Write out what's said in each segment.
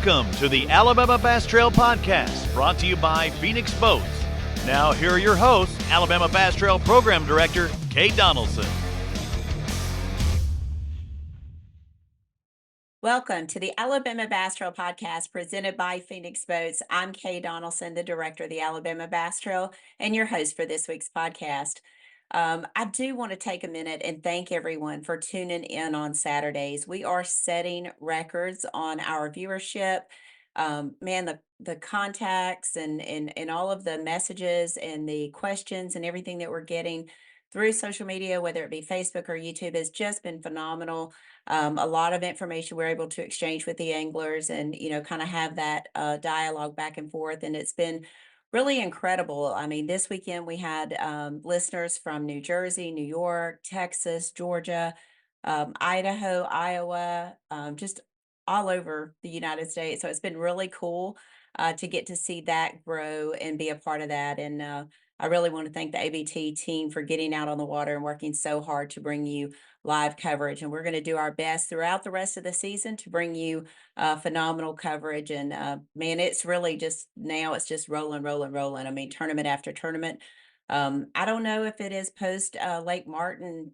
Welcome to the Alabama Bass Trail Podcast, brought to you by Phoenix Boats. Now, here are your hosts, Alabama Bass Trail Program Director, Kate Donaldson. Welcome to the Alabama Bass Trail Podcast presented by Phoenix Boats. I'm Kay Donaldson, the director of the Alabama Bass Trail and your host for this week's podcast. I do want to take a minute and thank everyone for tuning in on Saturdays. We are setting records on our viewership. The contacts and all of the messages and the questions and everything that we're getting through social media, whether it be Facebook or YouTube, has just been phenomenal. A lot of information we're able to exchange with the anglers and, kind of have that dialogue back and forth. And it's been really incredible. I mean, this weekend we had listeners from New Jersey, New York, Texas, Georgia, Idaho, Iowa, just all over the United States. So it's been really cool to get to see that grow and be a part of that. And I really want to thank the ABT team for getting out on the water and working so hard to bring you live coverage. And we're going to do our best throughout the rest of the season to bring you phenomenal coverage. And man, it's really just now it's just rolling. I mean, tournament after tournament. I don't know if it is post Lake Martin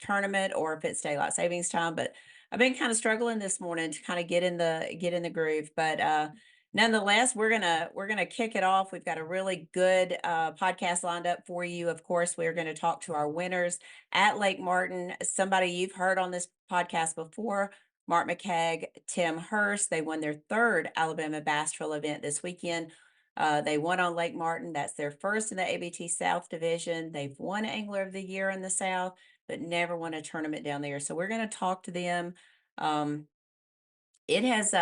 tournament or if it's daylight savings time, but I've been kind of struggling this morning to kind of get in the groove. But nonetheless, we're gonna kick it off. We've got a really good podcast lined up for you. Of course, we're going to talk to our winners at Lake Martin. Somebody you've heard on this podcast before, Mark Mccaig Tim Hurst. They won their third Alabama Bass Trail event this weekend. They won on Lake Martin. That's their first in the ABT South Division. They've won Angler of the Year in the South, but never won a tournament down there. So we're going to talk to them. It has,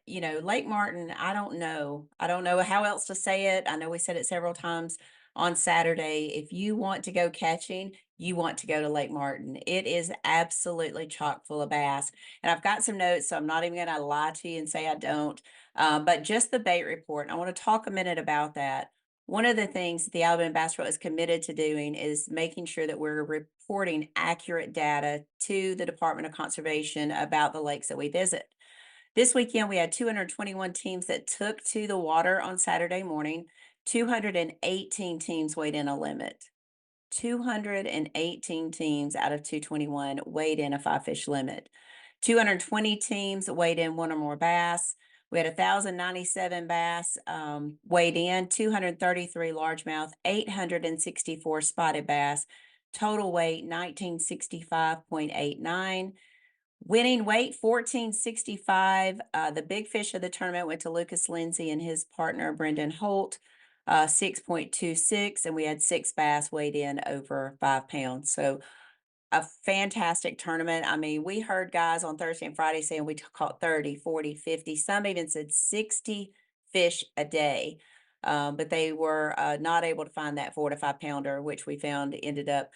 Lake Martin, I don't know how else to say it. I know we said it several times on Saturday. If you want to go catching, you want to go to Lake Martin. It is absolutely chock full of bass. And I've got some notes, so I'm not even going to lie to you and say I don't. But just the bait report, I want to talk a minute about that. One of the things the Alabama Bass Trail is committed to doing is making sure that we're reporting accurate data to the Department of Conservation about the lakes that we visit. This weekend, we had 221 teams that took to the water on Saturday morning. 218 teams weighed in a limit. 218 teams out of 221 weighed in a 5-fish limit. 220 teams weighed in one or more bass. We had 1,097 bass weighed in, 233 largemouth, 864 spotted bass. Total weight, 1965.89. Winning weight, 1465. The big fish of the tournament went to Lucas Lindsay and his partner, Brendan Holt, 6.26. And we had 6 bass weighed in over 5 pounds. So a fantastic tournament. I mean, we heard guys on Thursday and Friday saying we caught 30, 40, 50. Some even said 60 fish a day. But they were not able to find that 4 to 5 pounder, which we found ended up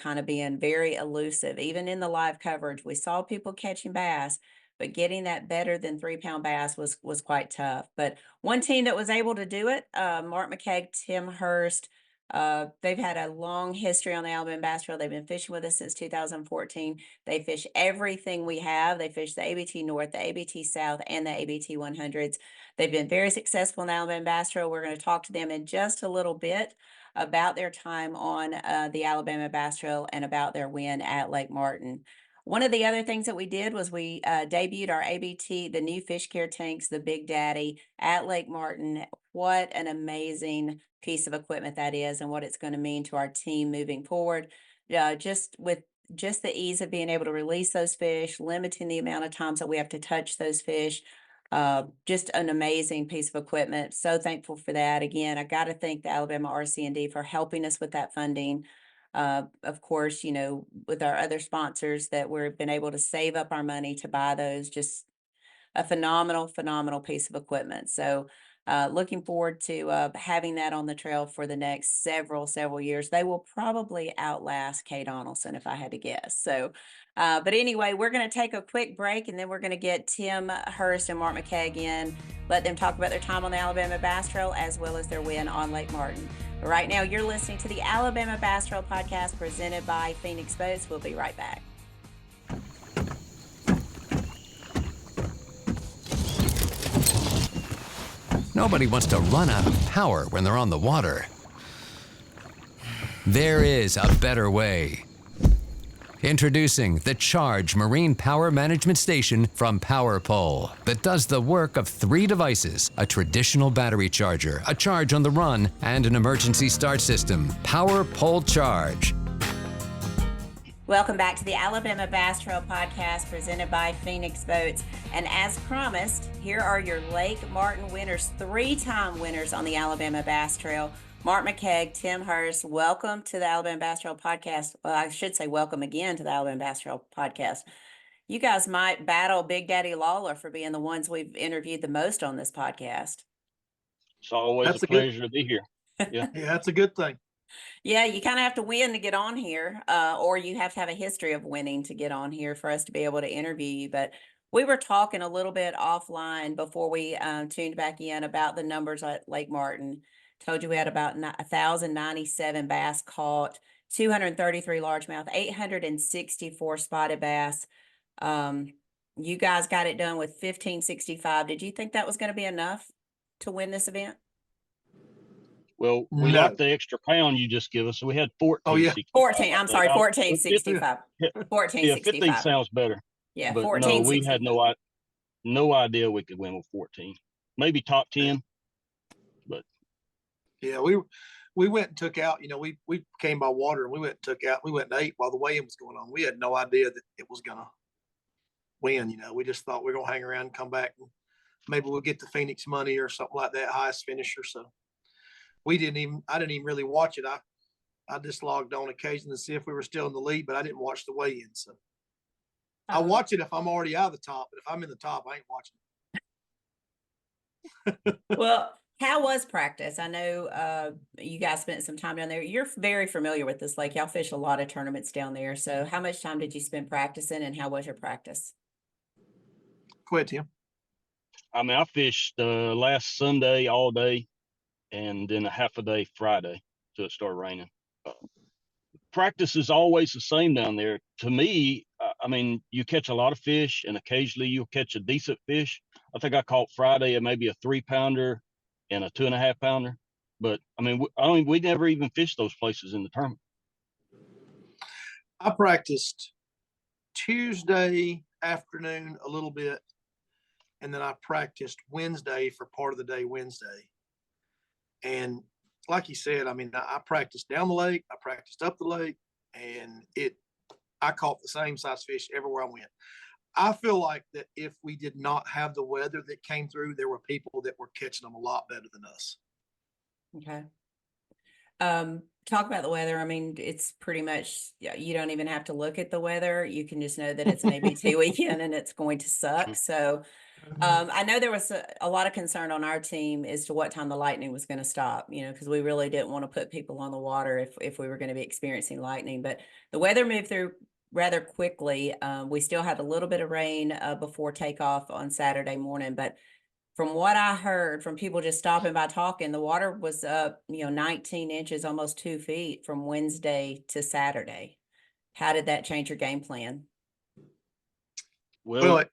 kind of being very elusive. Even in the live coverage, we saw people catching bass, but getting that better than 3-pound bass was quite tough. But one team that was able to do it, Mark Mccaig Tim Hurst. They've had a long history on the Alabama Bass Trail. They've been fishing with us since 2014. They fish everything we have. They fish the ABT North, the ABT South, and the ABT 100s. They've been very successful in the Alabama Bass Trail. We're going to talk to them in just a little bit about their time on the Alabama Bass Trail and about their win at Lake Martin. One of the other things that we did was we debuted our ABT, the new fish care tanks, the Big Daddy, at Lake Martin. What an amazing piece of equipment that is and what it's going to mean to our team moving forward. Just the ease of being able to release those fish, limiting the amount of times that we have to touch those fish. Just an amazing piece of equipment. So thankful for that. Again, I got to thank the Alabama RC&D for helping us with that funding. Of course, with our other sponsors that we've been able to save up our money to buy those. Just a phenomenal piece of equipment. So looking forward to having that on the trail for the next several years. They will probably outlast Kay Donaldson if I had to guess. So, but anyway, we're going to take a quick break and then we're going to get Tim Hurst and Mark Mccaig in, let them talk about their time on the Alabama Bass Trail as well as their win on Lake Martin. But right now, you're listening to the Alabama Bass Trail Podcast presented by Phoenix Boats. We'll be right back. Nobody wants to run out of power when they're on the water. There is a better way. Introducing the Charge Marine Power Management Station from PowerPole that does the work of 3 devices: a traditional battery charger, a charge on the run, and an emergency start system. PowerPole Charge. Welcome back to the Alabama Bass Trail Podcast presented by Phoenix Boats. And as promised, here are your Lake Martin winners, 3-time winners on the Alabama Bass Trail. Mark Mccaig, Tim Hurst, welcome to the Alabama Bass Trail Podcast. Well, I should say welcome again to the Alabama Bass Trail Podcast. You guys might battle Big Daddy Lawler for being the ones we've interviewed the most on this podcast. It's always a pleasure to be here. Yeah, that's a good thing. Yeah, you kind of have to win to get on here, or you have to have a history of winning to get on here for us to be able to interview you. But we were talking a little bit offline before we tuned back in about the numbers at Lake Martin. Told you we had about 1,097 bass caught, 233 largemouth, 864 spotted bass. You guys got it done with 1,565. Did you think that was going to be enough to win this event? Well, we like the extra pound you just give us. So we had 14. Oh, yeah. 14. I'm sorry, 1465. 1465. Yeah, 15 sounds better. Yeah, but 14. No, we had no idea we could win with 14. Maybe top 10. But yeah, we went and took out. We came by water and we went and ate while the weigh-in was going on. We had no idea that it was gonna win. We just thought we are gonna hang around and come back and maybe we'll get the Phoenix money or something like that, highest finisher. So I didn't even really watch it. I just logged on occasionally to see if we were still in the lead, but I didn't watch the weigh-in. So I watch it if I'm already out of the top, but if I'm in the top, I ain't watching. Well, how was practice? I know you guys spent some time down there. You're very familiar with this lake. Y'all fish a lot of tournaments down there. So how much time did you spend practicing and how was your practice? Go ahead, Tim. I mean, I fished last Sunday all day and then a half a day Friday till it started raining. Practice is always the same down there. To me, I mean, you catch a lot of fish and occasionally you'll catch a decent fish. I think I caught Friday maybe a 3-pounder and a 2.5-pounder. But I mean, we never even fished those places in the tournament. I practiced Tuesday afternoon a little bit, and then I practiced Wednesday for part of the day Wednesday. And like you said, I mean, I practiced down the lake, I practiced up the lake, and I caught the same size fish everywhere I went. I feel like that if we did not have the weather that came through, there were people that were catching them a lot better than us. Okay. Talk about the weather. I mean, it's pretty much, you don't even have to look at the weather. You can just know that it's an ABT weekend and it's going to suck. So I know there was a lot of concern on our team as to what time the lightning was going to stop, because we really didn't want to put people on the water if we were going to be experiencing lightning. But the weather moved through rather quickly. We still had a little bit of rain before takeoff on Saturday morning, but from what I heard from people just stopping by talking, the water was up, 19 inches, almost 2 feet from Wednesday to Saturday. How did that change your game plan? Well,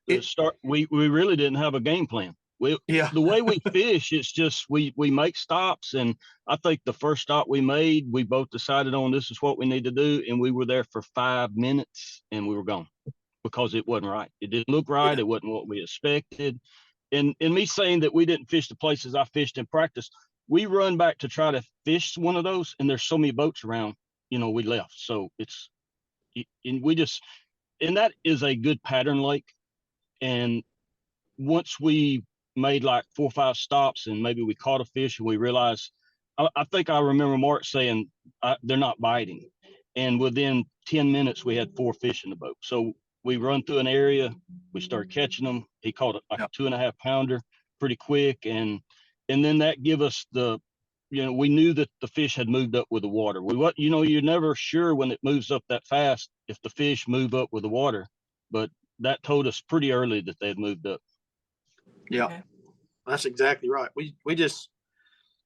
we really didn't have a game plan. The way we fish, it's just we make stops, and I think the first stop we made, we both decided on this is what we need to do, and we were there for 5 minutes, and we were gone because it wasn't right. It didn't look right. It wasn't what we expected. And me saying that we didn't fish the places I fished in practice, we run back to try to fish one of those, and there's so many boats around, we left. So and that is a good pattern lake. And once we made like 4 or 5 stops and maybe we caught a fish and we realized, I think I remember Mark saying they're not biting. And within 10 minutes, we had 4 fish in the boat. So we run through an area, we started catching them. He caught like a 2.5-pounder pretty quick. And then that give us we knew that the fish had moved up with the water. You're never sure when it moves up that fast if the fish move up with the water, but that told us pretty early that they had moved up. Yeah, okay. That's exactly right. We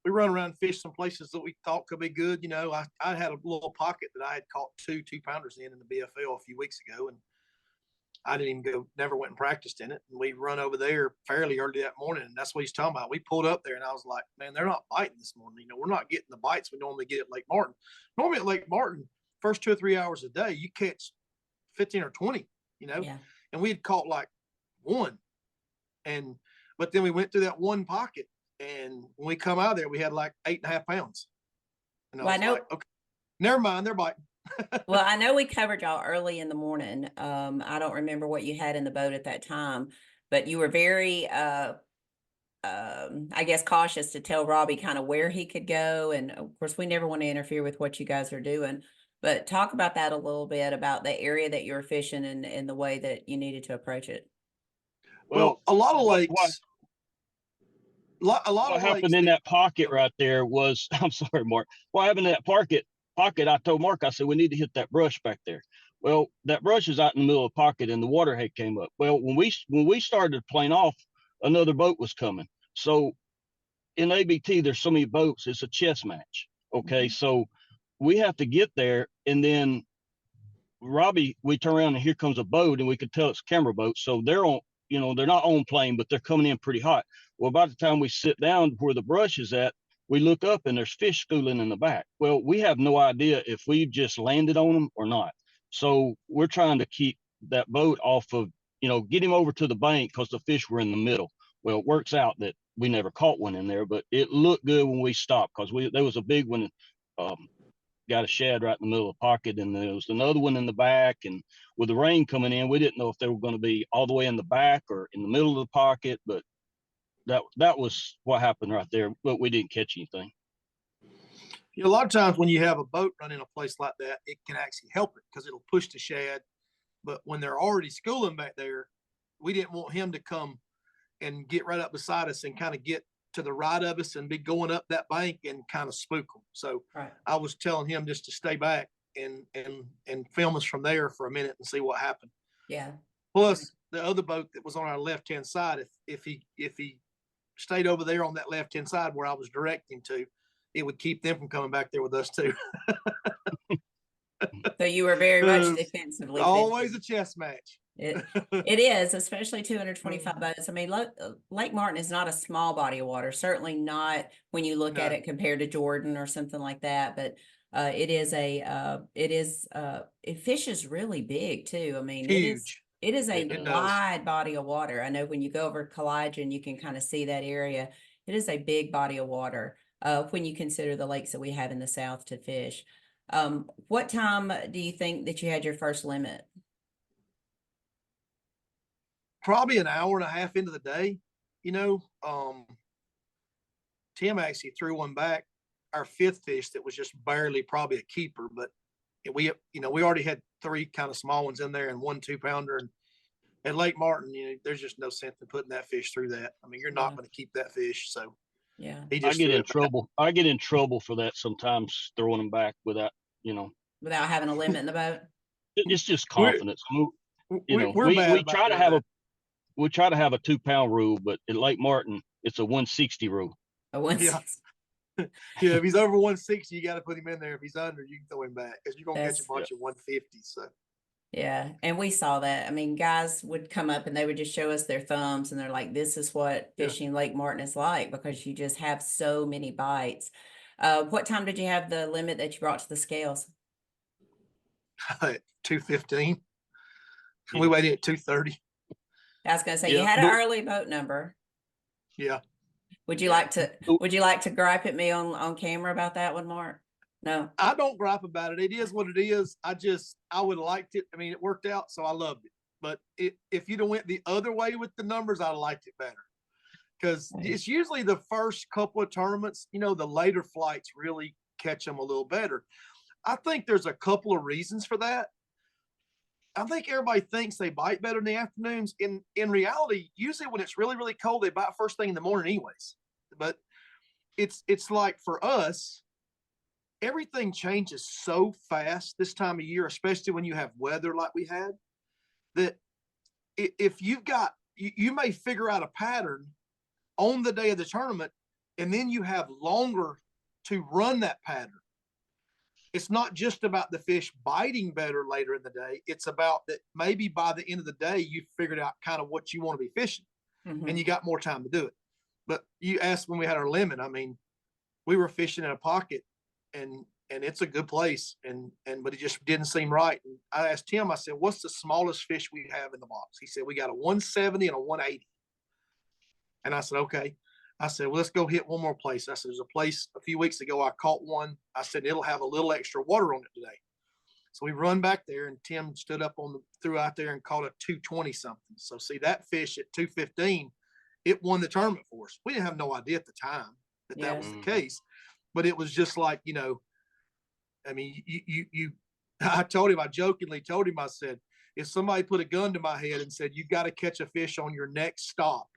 run around and fish some places that we thought could be good. I had a little pocket that I had caught 2 2-pounders in the BFL a few weeks ago, and I didn't even go, never went and practiced in it. And we run over there fairly early that morning. And that's what he's talking about. We pulled up there and I was like, man, they're not biting this morning. We're not getting the bites we normally get at Lake Martin. Normally at Lake Martin, first 2 or 3 hours a day, you catch 15 or 20, Yeah. and we had caught like one. But then we went through that one pocket, and when we come out of there, we had like 8.5 pounds. And Well, I was know. like, okay, never mind, they're biting. Well, I know we covered y'all early in the morning. I don't remember what you had in the boat at that time, but you were very, I guess, cautious to tell Robbie kind of where he could go. And of course, we never want to interfere with what you guys are doing. But talk about that a little bit, about the area that you were fishing and the way that you needed to approach it. Well, a lot of what, lakes, a lot what of happened lakes in that, that pocket right there was, I'm sorry, Mark. What happened in that pocket, I told Mark, I said, we need to hit that brush back there. Well, that brush is out in the middle of the pocket and the water head came up. Well, when we started playing off, another boat was coming. So in ABT, there's so many boats, it's a chess match. Okay. Mhm. So we have to get there, and then Robbie, we turn around and here comes a boat, and we could tell it's a camera boat. So they're on, they're not on plane, but they're coming in pretty hot. Well, by the time we sit down where the brush is at, we look up and there's fish schooling in the back. Well, we have no idea if we just landed on them or not. So we're trying to keep that boat off of, get him over to the bank because the fish were in the middle. Well, it works out that we never caught one in there, but it looked good when we stopped because there was a big one. Got a shad right in the middle of the pocket, and there was another one in the back. And with the rain coming in, we didn't know if they were going to be all the way in the back or in the middle of the pocket. But that was what happened right there. But we didn't catch anything. a lot of times when you have a boat run in a place like that, it can actually help it because it'll push the shad. But when they're already schooling back there, we didn't want him to come and get right up beside us and kind of get to the right of us and be going up that bank and kind of spook them. So Right. I was telling him just to stay back and film us from there for a minute and see what happened. Yeah. Plus the other boat that was on our left-hand side, if he stayed over there on that left-hand side where I was directing to, it would keep them from coming back there with us too. So you were very much defensively. Always a chess match. It is, especially 225 boats. I mean, Lake Martin is not a small body of water. Certainly not when you look at No. it compared to Jordan or something like that. But it fishes really big too. I mean, Huge. it is a It does. wide body of water. I know when you go over Collagen, you can kind of see that area. It is a big body of water when you consider the lakes that we have in the South to fish. What time do you think that you had your first limit? Probably an hour and a half into the day, Tim actually threw one back, our fifth fish that was just barely probably a keeper, but we already had 3 kind of small ones in there and 1 2-pounder. And at Lake Martin, there's just no sense in putting that fish through that. I mean, you're not going to keep that fish. So Yeah. he I just get threw in it back. trouble. I get in trouble for that sometimes, throwing them back without, Without having a limit in the boat? it's just We're- confidence. We're bad We about try to doing have that. we try to have a 2-pound rule, but at Lake Martin, it's a 160 rule. A one Yeah. Yeah, if he's over 160, you got to put him in there. If he's under, you can throw him back because you're going to catch a That's- bunch of 150s. So Yeah, and we saw that. I mean, guys would come up and they would just show us their thumbs and they're like, this is what Yeah. fishing Lake Martin is like because you just have so many bites. What time did you have the limit that you brought to the scales? at 215, Yeah. we weighed in at 230. I was gonna say, you Yeah, had an but- early boat number. Yeah. Would you like to gripe at me on camera about that one, Mark? No. I don't gripe about it. It is what it is. I would have liked it. I mean, it worked out, so I loved it. But if you'd have went the other way with the numbers, I'd have liked it better. Because Right. it's usually the first couple of tournaments, the later flights really catch them a little better. I think there's a couple of reasons for that. I think everybody thinks they bite better in the afternoons. In reality, usually when it's really, really cold, they bite first thing in the morning anyways. But it's like for us, everything changes so fast this time of year, especially when you have weather like we had, that if you've got, you may figure out a pattern on the day of the tournament, and then you have longer to run that pattern. it's not just about the fish biting better later in the day. It's about that maybe by the end of the day, you figured out kind of what you want to be fishing and you got more time to do it. But you asked when we had our limit, I mean, we were fishing in a pocket and it's a good place. But it just didn't seem right. And I asked Tim, I said, what's the smallest fish we have in the box? He said, we got a 170 and a 180. And I said, okay. I said, well, let's go hit one more place. I said, there's a place a few weeks ago I caught one. I said, it'll have a little extra water on it today. So we run back there and Tim stood up threw out there and caught a 220 something. So see that fish at 215, it won the tournament for us. We didn't have no idea at the time that was the case, but it was just like, I mean, I jokingly told him, I said, if somebody put a gun to my head and said, you got to catch a fish on your next stop,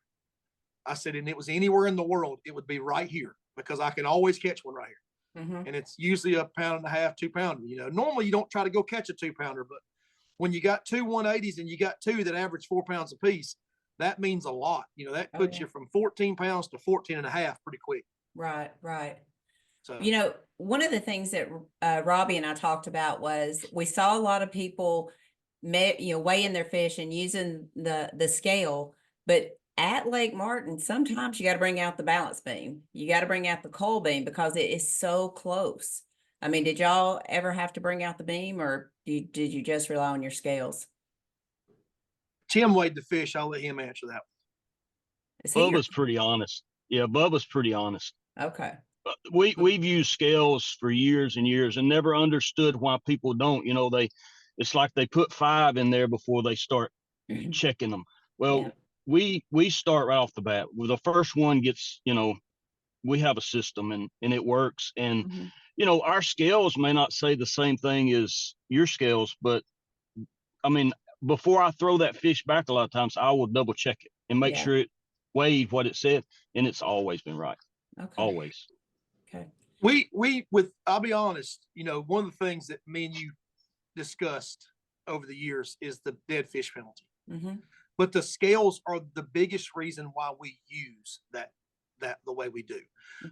I said, and it was anywhere in the world, it would be right here because I can always catch one right here. And it's usually a 1.5 pound, 2 pounder. Normally you don't try to go catch a 2 pounder, but when you got two 180s and you got two that average 4 pounds a piece, that means a lot. That puts you from 14 pounds to 14 and a half pretty quick. Right. So, one of the things that Robbie and I talked about was we saw a lot of people, weighing their fish and using the scale, but at Lake Martin, sometimes you got to bring out the balance beam. You got to bring out the coal beam because it is so close. I mean, did y'all ever have to bring out the beam or did you just rely on your scales? Tim weighed the fish. I'll let him answer that one. Bubba's pretty honest. Yeah, Bubba's pretty honest. Okay. We've used scales for years and years and never understood why people don't. It's like they put 5 in there before they start checking them. Well, we start right off the bat. Well, the first one gets, we have a system and it works. And our scales may not say the same thing as your scales, but I mean, before I throw that fish back, a lot of times I will double check it and make sure it weighed what it said, and it's always been right. Okay. Always. Okay. I'll be honest, one of the things that me and you discussed over the years is the dead fish penalty. But the scales are the biggest reason why we use that the way we do,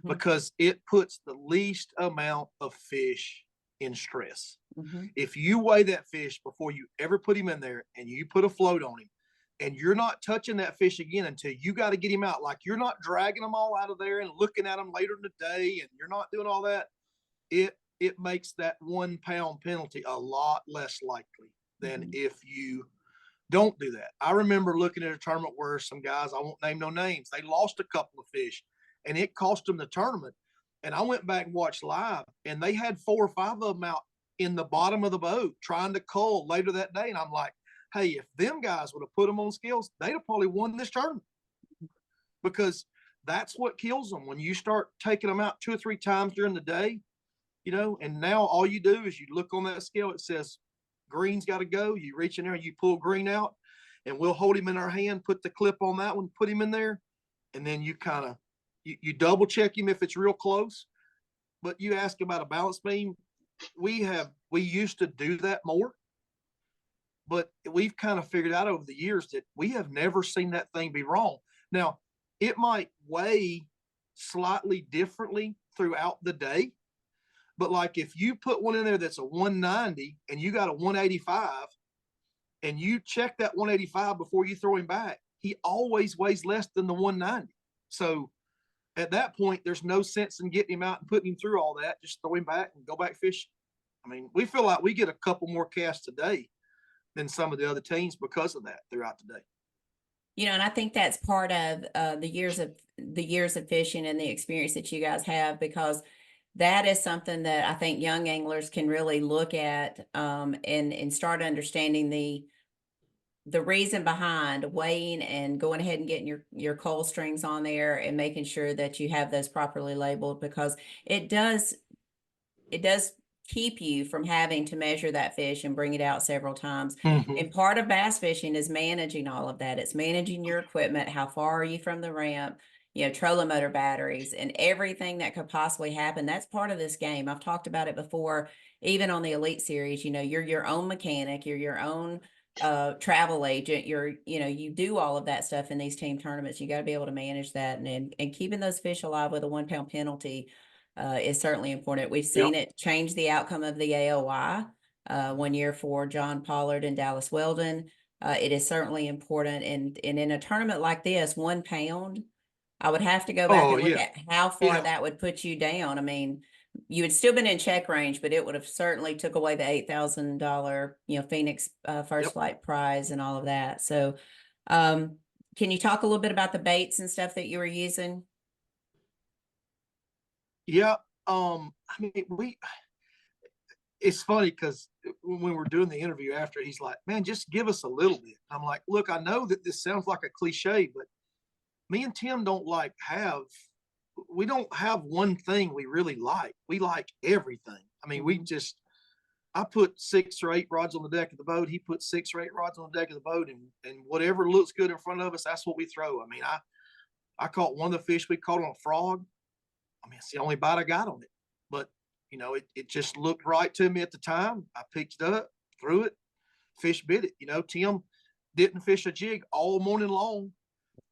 because it puts the least amount of fish in stress. If you weigh that fish before you ever put him in there and you put a float on him and you're not touching that fish again until you got to get him out, like you're not dragging them all out of there and looking at them later in the day and you're not doing all that, it makes that 1 pound penalty a lot less likely than if you don't do that. I remember looking at a tournament where some guys, I won't name no names, they lost a couple of fish and it cost them the tournament. And I went back and watched live and they had 4 or 5 of them out in the bottom of the boat trying to cull later that day. And I'm like, hey, if them guys would have put them on scales, they'd have probably won this tournament, because that's what kills them. When you start taking them out 2 or 3 times during the day, and now all you do is you look on that scale, it says green's got to go. You reach in there and you pull green out and we'll hold him in our hand, put the clip on that one, put him in there. And then you kind of, you double check him if it's real close. But you ask about a balance beam. We used to do that more, but we've kind of figured out over the years that we have never seen that thing be wrong. Now, it might weigh slightly differently throughout the day, but like if you put one in there that's a 190 and you got a 185 and you check that 185 before you throw him back, he always weighs less than the 190. So at that point, there's no sense in getting him out and putting him through all that. Just throw him back and go back fishing. I mean, we feel like we get a couple more casts a day than some of the other teams because of that throughout the day. And I think that's part of the years of fishing and the experience that you guys have, because that is something that I think young anglers can really look at and start understanding the reason behind weighing and going ahead and getting your coal strings on there and making sure that you have those properly labeled, because it does keep you from having to measure that fish and bring it out several times. And part of bass fishing is managing all of that. It's managing your equipment. How far are you from the ramp? Trolling motor batteries and everything that could possibly happen. That's part of this game. I've talked about it before, even on the Elite Series. You're your own mechanic, you're your own travel agent, you do all of that stuff in these team tournaments. You got to be able to manage that, and keeping those fish alive with a 1 pound penalty is certainly important. We've Yep. seen it change the outcome of the AOY 1 year for John Pollard and Dallas Weldon. It is certainly important. And in a tournament like this, 1 pound, I would have to go back Oh, and look yeah. at how far Yeah. that would put you down. I mean, you had still been in check range, but it would have certainly took away the $8,000, Phoenix first Yep. flight prize and all of that. So, can you talk a little bit about the baits and stuff that you were using? Yeah. I mean, it's funny because when we're doing the interview after, he's like, man, just give us a little bit. I'm like, look, I know that this sounds like a cliche, but me and Tim we don't have one thing we really like. We like everything. I mean, I put 6 or 8 rods on the deck of the boat. He put 6 or 8 rods on the deck of the boat, and whatever looks good in front of us, that's what we throw. I mean, I caught one of the fish we caught on a frog. I mean, it's the only bite I got on it, but it just looked right to me at the time. I picked it up, threw it, fish bit it. Tim didn't fish a jig all morning long,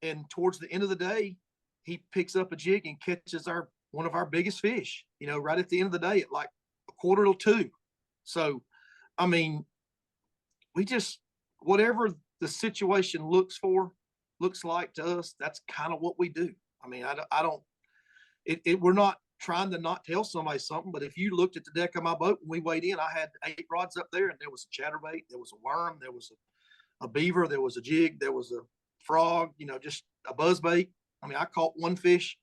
and towards the end of the day, he picks up a jig and catches one of our biggest fish. Right at the end of the day at like 1:45. So, I mean, we just whatever the situation looks like to us, that's kind of what we do. I mean, I don't. We're not trying to not tell somebody something, but if you looked at the deck of my boat when we weighed in, I had 8 rods up there, and there was a chatterbait, there was a worm, there was a beaver, there was a jig, there was a frog, just a buzzbait. I mean, I caught one fish.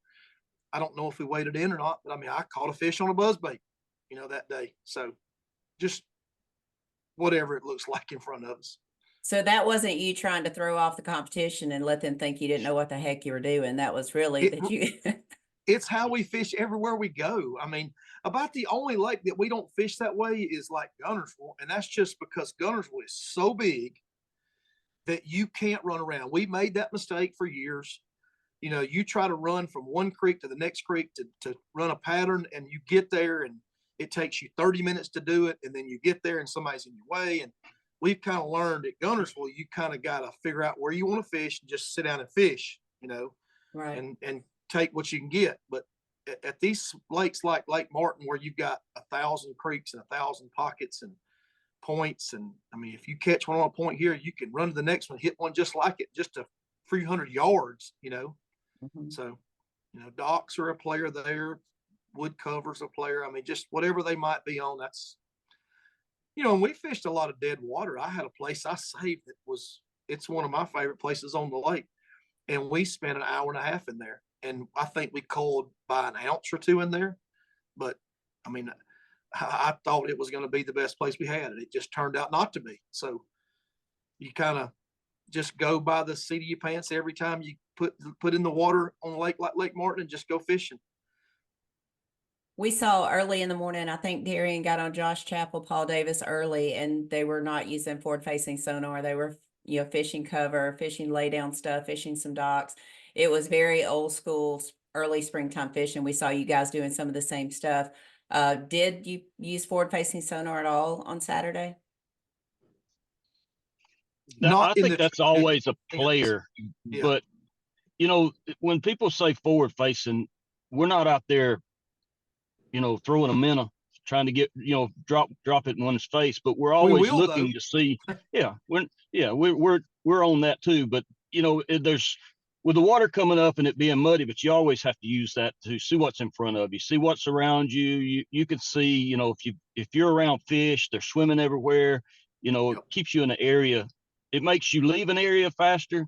I don't know if we weighed it in or not, but I mean, I caught a fish on a buzzbait, that day. So just whatever it looks like in front of us. So that wasn't you trying to throw off the competition and let them think you didn't know what the heck you were doing. That was really that you. It's how we fish everywhere we go. I mean, about the only lake that we don't fish that way is like Gunnersville, and that's just because Gunnersville is so big that you can't run around. We made that mistake for years. You try to run from one creek to the next creek to run a pattern, and you get there and it takes you 30 minutes to do it. And then you get there and somebody's in your way. And we've kind of learned at Gunnersville, you kind of got to figure out where you want to fish and just sit down and fish, Right. and take what you can get. But at these lakes like Lake Martin, where you've got 1,000 creeks and 1,000 pockets and points, and I mean, if you catch one on a point here, you can run to the next one, hit one just like it, just a few hundred yards. So docks are a player there, wood covers a player. I mean, just whatever they might be on. That's and we fished a lot of dead water. I had a place I saved it's one of my favorite places on the lake, and we spent an hour and a half in there. And I think we called by an ounce or 2 in there. But I mean, I thought it was going to be the best place we had, and it just turned out not to be. So you kind of just go by the seat of your pants every time you put in the water on a lake like Lake Martin and just go fishing. We saw early in the morning, I think Darian got on Josh Chappell, Paul Davis early, and they were not using forward-facing sonar. They were, fishing cover, fishing lay down stuff, fishing some docks. It was very old school, early springtime fishing. We saw you guys doing some of the same stuff. Did you use forward-facing sonar at all on Saturday? I think that's always a player, Yeah. But when people say forward facing, we're not out there, throwing a minnow, trying to get, drop it in one's face, but we're always looking to see. We're on that too. But there's with the water coming up and it being muddy, but you always have to use that to see what's in front of you, see what's around you. You can see, if you're around fish, they're swimming everywhere. It keeps you in an area. It makes you leave an area faster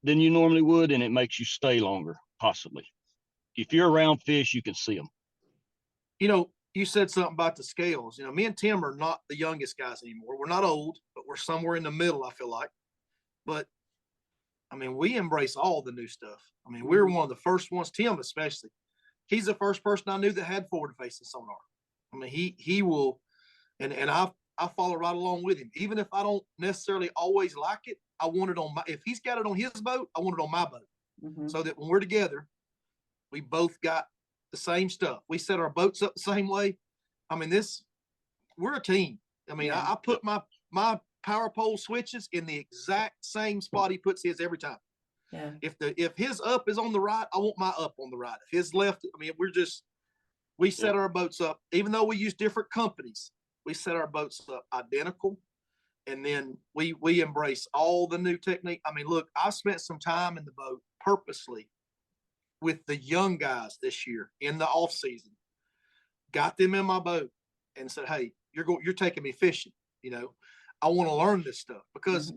than you normally would, and it makes you stay longer, possibly. If you're around fish, you can see them. You said something about the scales. Me and Tim are not the youngest guys anymore. We're not old, but we're somewhere in the middle, I feel like. But, I mean, we embrace all the new stuff. I mean, we were one of the first ones, Tim especially. He's the first person I knew that had forward-facing sonar. I mean, he will, and I follow right along with him. Even if I don't necessarily always like it, I want it on if he's got it on his boat, I want it on my boat. So that when we're together, we both got the same stuff. We set our boats up the same way. I mean, we're a team. I mean, I put my power pole switches in the exact same spot he puts his every time. Yeah. If his up is on the right, I want my up on the right. If his left, I mean, We set our boats up, even though we use different companies, we set our boats up identical. And then we embrace all the new technique. I mean, look, I spent some time in the boat purposely with the young guys this year in the off season, got them in my boat and said, hey, you're taking me fishing. You know, I want to learn this stuff because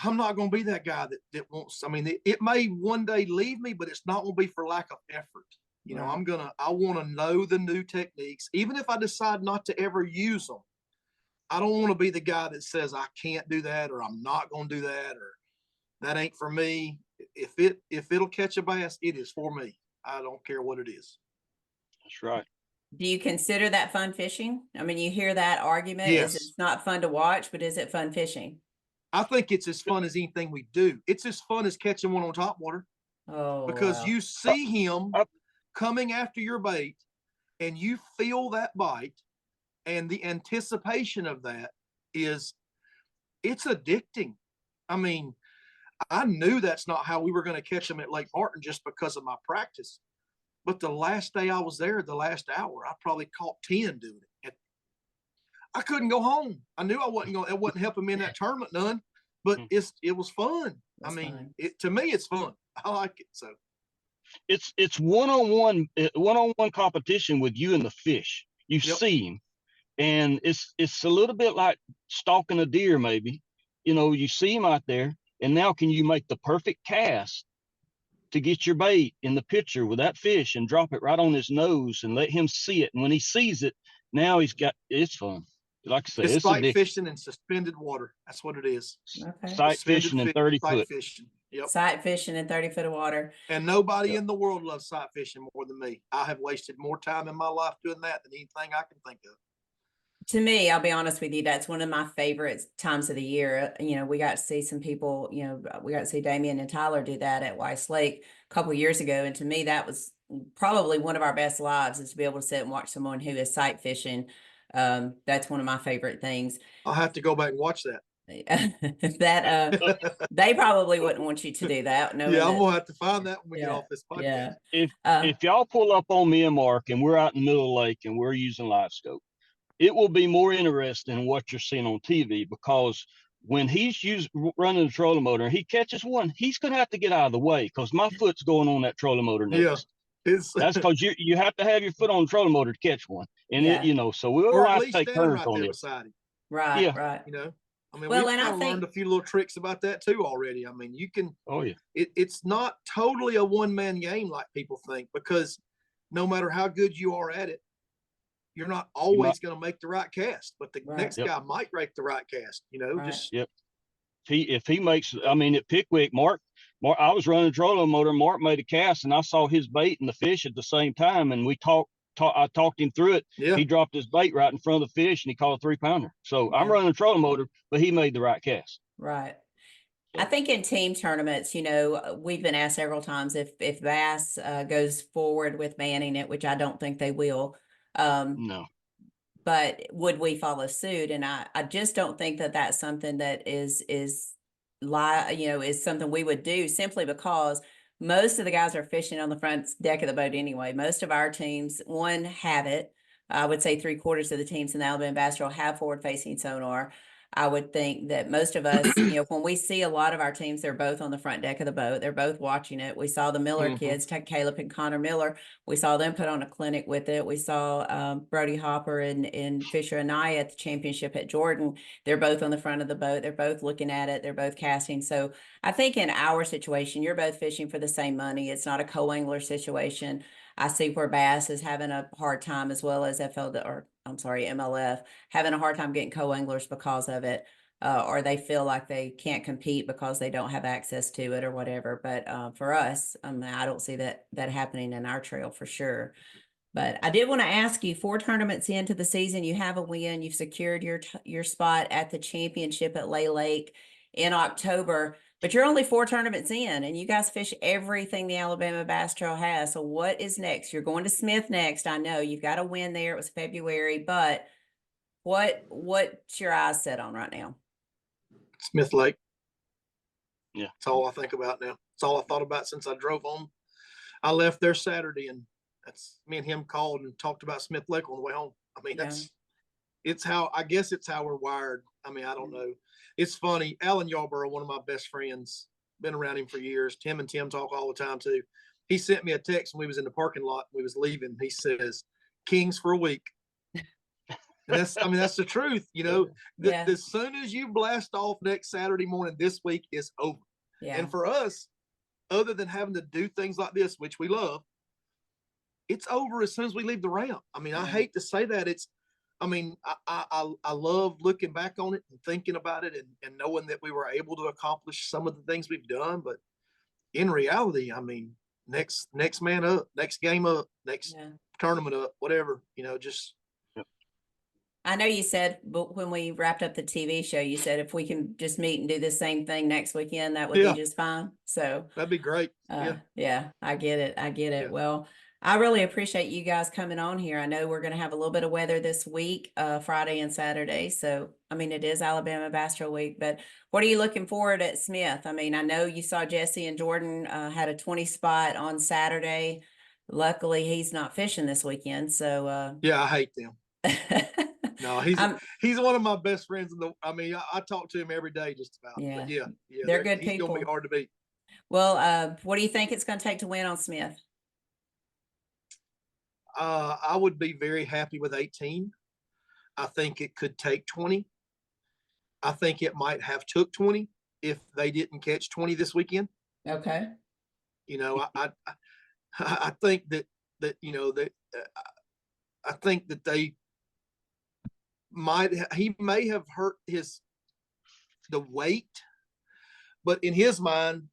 I'm not going to be that guy that wants, I mean, it may one day leave me, but it's not going to be for lack of effort. You know, I want to know the new techniques, even if I decide not to ever use them. I don't want to be the guy that says I can't do that, or I'm not going to do that, or that ain't for me. If it'll catch a bass, it is for me. I don't care what it is. That's right. Do you consider that fun fishing? I mean, you hear that argument. Yes. It's not fun to watch, but is it fun fishing? I think it's as fun as anything we do. It's as fun as catching one on top water. Oh, because wow. you see him coming after your bait and you feel that bite, and the anticipation of that it's addicting. I mean, I knew that's not how we were going to catch them at Lake Martin just because of my practice. But the last day I was there, the last hour, I probably caught 10 doing it. I couldn't go home. I knew it wasn't helping me in that tournament none, but it was fun. I mean, to me, it's fun. I like it. So it's one-on-one competition with you and the fish. You see him, and it's a little bit like stalking a deer, maybe. You know, you see him out there, and now can you make the perfect cast to get your bait in the picture with that fish and drop it right on his nose and let him see it. And when he sees it, now it's fun. Like I say, it's sight fishing in suspended water. That's what it is. Okay. Sight fishing in 30 foot. Fishing. Yep. Sight fishing in 30 foot of water. And nobody in the world loves sight fishing more than me. I have wasted more time in my life doing that than anything I can think of. To me, I'll be honest with you, that's one of my favorite times of the year. You know, we got to see some people, you know, we got to see Damien and Tyler do that at Weiss Lake a couple of years ago. And to me, that was probably one of our best lives, is to be able to sit and watch someone who is sight fishing. That's one of my favorite things. I'll have to go back and watch that. They probably wouldn't want you to do that. I'm gonna have to find that when we get off this podcast. If y'all pull up on me and Mark and we're out in the middle of the lake and we're using live scope, it will be more interesting than what you're seeing on TV, because when he's running the trolling motor and he catches one, he's going to have to get out of the way because my foot's going on that trolling motor next. That's because you have to have your foot on the trolling motor to catch one. And so we'll have to take turns on it. Right, right. You know, I mean, we've kind of learned a few little tricks about that too already. I mean, you can. Oh yeah. It's not totally a one-man game like people think, because no matter how good you are at it, you're not always going to make the right cast, but the next guy might make the right cast, you know, If he makes, I mean, at Pickwick, Mark, I was running a trolling motor, Mark made a cast and I saw his bait and the fish at the same time. And I talked him through it. Yeah. He dropped his bait right in front of the fish and he caught a 3-pounder. So I'm running a trolling motor, but he made the right cast. Right. I think in team tournaments, you know, we've been asked several times if Bass goes forward with banning it, which I don't think they will. No, but would we follow suit? And I just don't think that that's something that is something we would do, simply because most of the guys are fishing on the front deck of the boat anyway. Most of our teams, have it. I would say 3/4 of the teams in the Alabama Bass Trail have forward facing sonar. I would think that most of us, you know, when we see a lot of our teams, they're both on the front deck of the boat. They're both watching it. We saw the Miller kids, Caleb and Connor Miller. We saw them put on a clinic with it. We saw Brody Hopper and Fisher and I at the championship at Jordan. They're both on the front of the boat. They're both looking at it. They're both casting. So I think in our situation, you're both fishing for the same money. It's not a co-angler situation. I see where Bass is having a hard time, as well as MLF, having a hard time getting co-anglers because of it, or they feel like they can't compete because they don't have access to it or whatever. But for us, I don't see that happening in our trail for sure. But I did want to ask you, 4 tournaments into the season, you have a win. You've secured your spot at the championship at Lay Lake in October. But you're only 4 tournaments in, and you guys fish everything the Alabama Bass Trail has. So what is next? You're going to Smith next. I know you've got a win there. It was February, but what's your eyes set on right now? Smith Lake. Yeah. That's all I think about now. It's all I thought about since I drove home. I left there Saturday and That's me and him called and talked about Smith Lake on the way home. I mean, Yeah. I guess it's how we're wired. I mean, I don't know. It's funny. Alan Yarborough, one of my best friends, been around him for years. Tim and Tim talk all the time too. He sent me a text when we was in the parking lot. We was leaving. He says, "Kings for a week." And that's the truth. Yeah. As soon as you blast off next Saturday morning, this week is over. Yeah. And for us, other than having to do things like this, which we love, it's over as soon as we leave the ramp. I mean, I hate to say that. I love looking back on it and thinking about it and knowing that we were able to accomplish some of the things we've done. But in reality, I mean, next man up, next game up, next tournament up, whatever, just. I know you said, but when we wrapped up the TV show, you said if we can just meet and do the same thing next weekend, that would be just fine. So that'd be great. Yeah, I get it. Yeah. Well, I really appreciate you guys coming on here. I know we're going to have a little bit of weather this week, Friday and Saturday. So, I mean, it is Alabama Bass Trail Week, but what are you looking forward at Smith? I mean, I know you saw Jesse and Jordan had a 20 spot on Saturday. Luckily, he's not fishing this weekend. So, yeah, I hate them. No, he's one of my best friends I talk to him every day just about. Yeah. But yeah, they're good he's people. gonna be hard to beat. Well, what do you think it's going to take to win on Smith? I would be very happy with 18. I think it could take 20. I think it might have took 20 if they didn't catch 20 this weekend. Okay. I think that I think that he may have hurt the weight, but in his mind,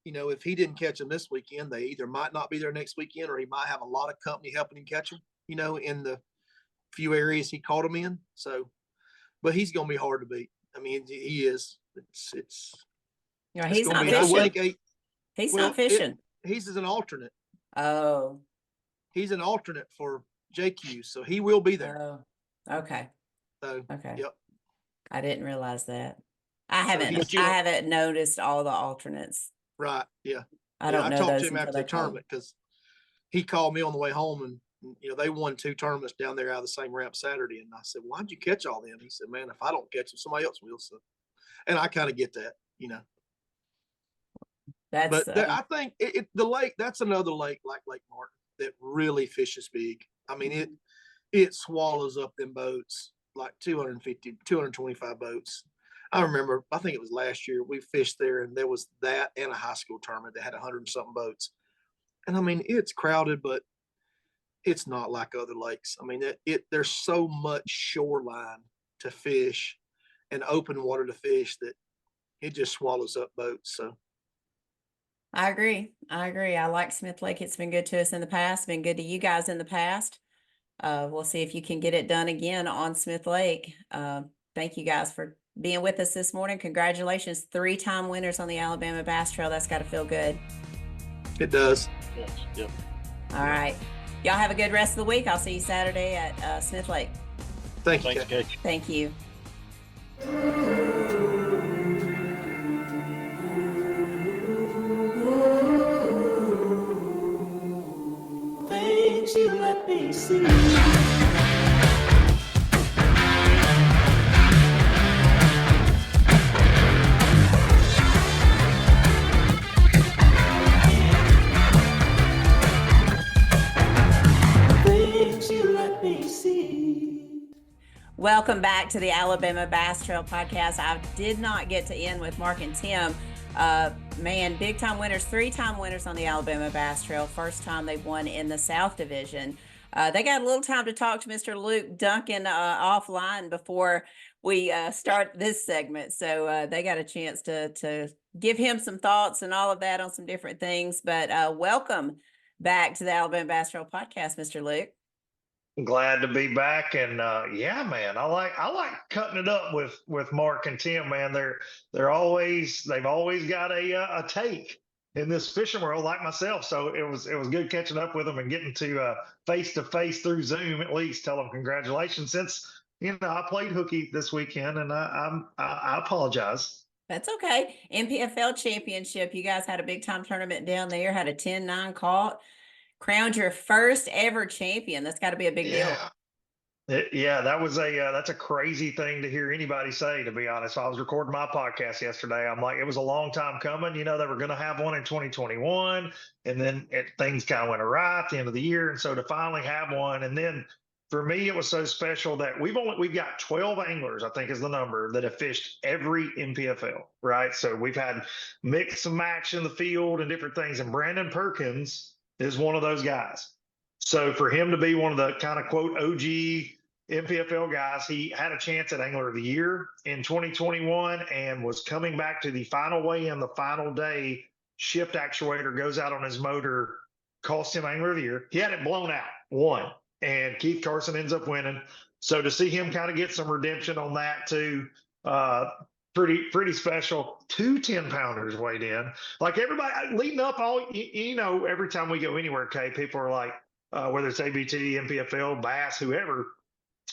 if he didn't catch them this weekend, they either might not be there next weekend, or he might have a lot of company helping him catch them, in the few areas he caught them in. So, but he's going to be hard to beat. I mean, he is. He's not fishing. He's not fishing. He's an alternate. Oh. He's an alternate for JQ, so he will be there. Oh, okay. So, okay. Yep. I didn't realize that. I haven't noticed all the alternates. Right. Yeah. I don't know. I talked to him after the tournament because he called me on the way home, and they won 2 tournaments down there out of the same ramp Saturday. And I said, "Why'd you catch all them?" He said, "Man, if I don't catch them, somebody else will." So, and I kind of get that, That's. But I think the lake. That's another lake like Lake Martin that really fishes big. I mean, it swallows up them boats, like 250, 225 boats. I remember, I think it was last year, we fished there, and there was that and a high school tournament that had 100 and something boats. And I mean, it's crowded, but it's not like other lakes. I mean, there's so much shoreline to fish and open water to fish that it just swallows up boats. So I agree. I like Smith Lake. It's been good to us in the past, been good to you guys in the past. We'll see if you can get it done again on Smith Lake. Thank you guys for being with us this morning. Congratulations, 3-time winners on the Alabama Bass Trail. That's got to feel good. It does. Yes. Yep. All right. Y'all have a good rest of the week. I'll see you Saturday at Smith Lake. Thank you. Thanks, Kate. Thank you. Things you let me see. Welcome back to the Alabama Bass Trail podcast. I did not get to end with Mark and Tim. Man, big time winners, 3-time winners on the Alabama Bass Trail. First time they've won in the South Division. They got a little time to talk to Mr. Luke Dunkin offline before we start this segment. So they got a chance to give him some thoughts and all of that on some different things. But welcome back to the Alabama Bass Trail podcast, Mr. Luke. Glad to be back, and yeah, man, I like cutting it up with Mark and Tim, man. They've always got a take in this fishing world, like myself. So it was good catching up with them and getting to face through Zoom at least tell them congratulations. Since I played hooky this weekend, and I apologize. That's okay. NPFL championship. You guys had a big time tournament down there. Had a 10-9 caught. crowned your first ever champion. That's got to be a big deal. Yeah. Yeah, that was that's a crazy thing to hear anybody say, to be honest. I was recording my podcast yesterday. I'm like, it was a long time coming. You know, they were going to have one in 2021, and then things kind of went awry at the end of the year. And so to finally have one, and then for me, it was so special that we've got 12 anglers, I think is the number, that have fished every NPFL, right? So we've had mix and match in the field and different things. And Brandon Perkins is one of those guys. So for him to be one of the kind of quote OG NPFL guys, he had a chance at Angler of the Year in 2021 and was coming back to the final weigh-in the final day. Shift actuator goes out on his motor, cost him Angler of the Year. He had it blown out, won, and Keith Carson ends up winning. So to see him kind of get some redemption on that too, pretty special. 2 10-pounders weighed in. Like everybody leading up, every time we go anywhere, Kay, people are like, whether it's ABT, NPFL, bass, whoever,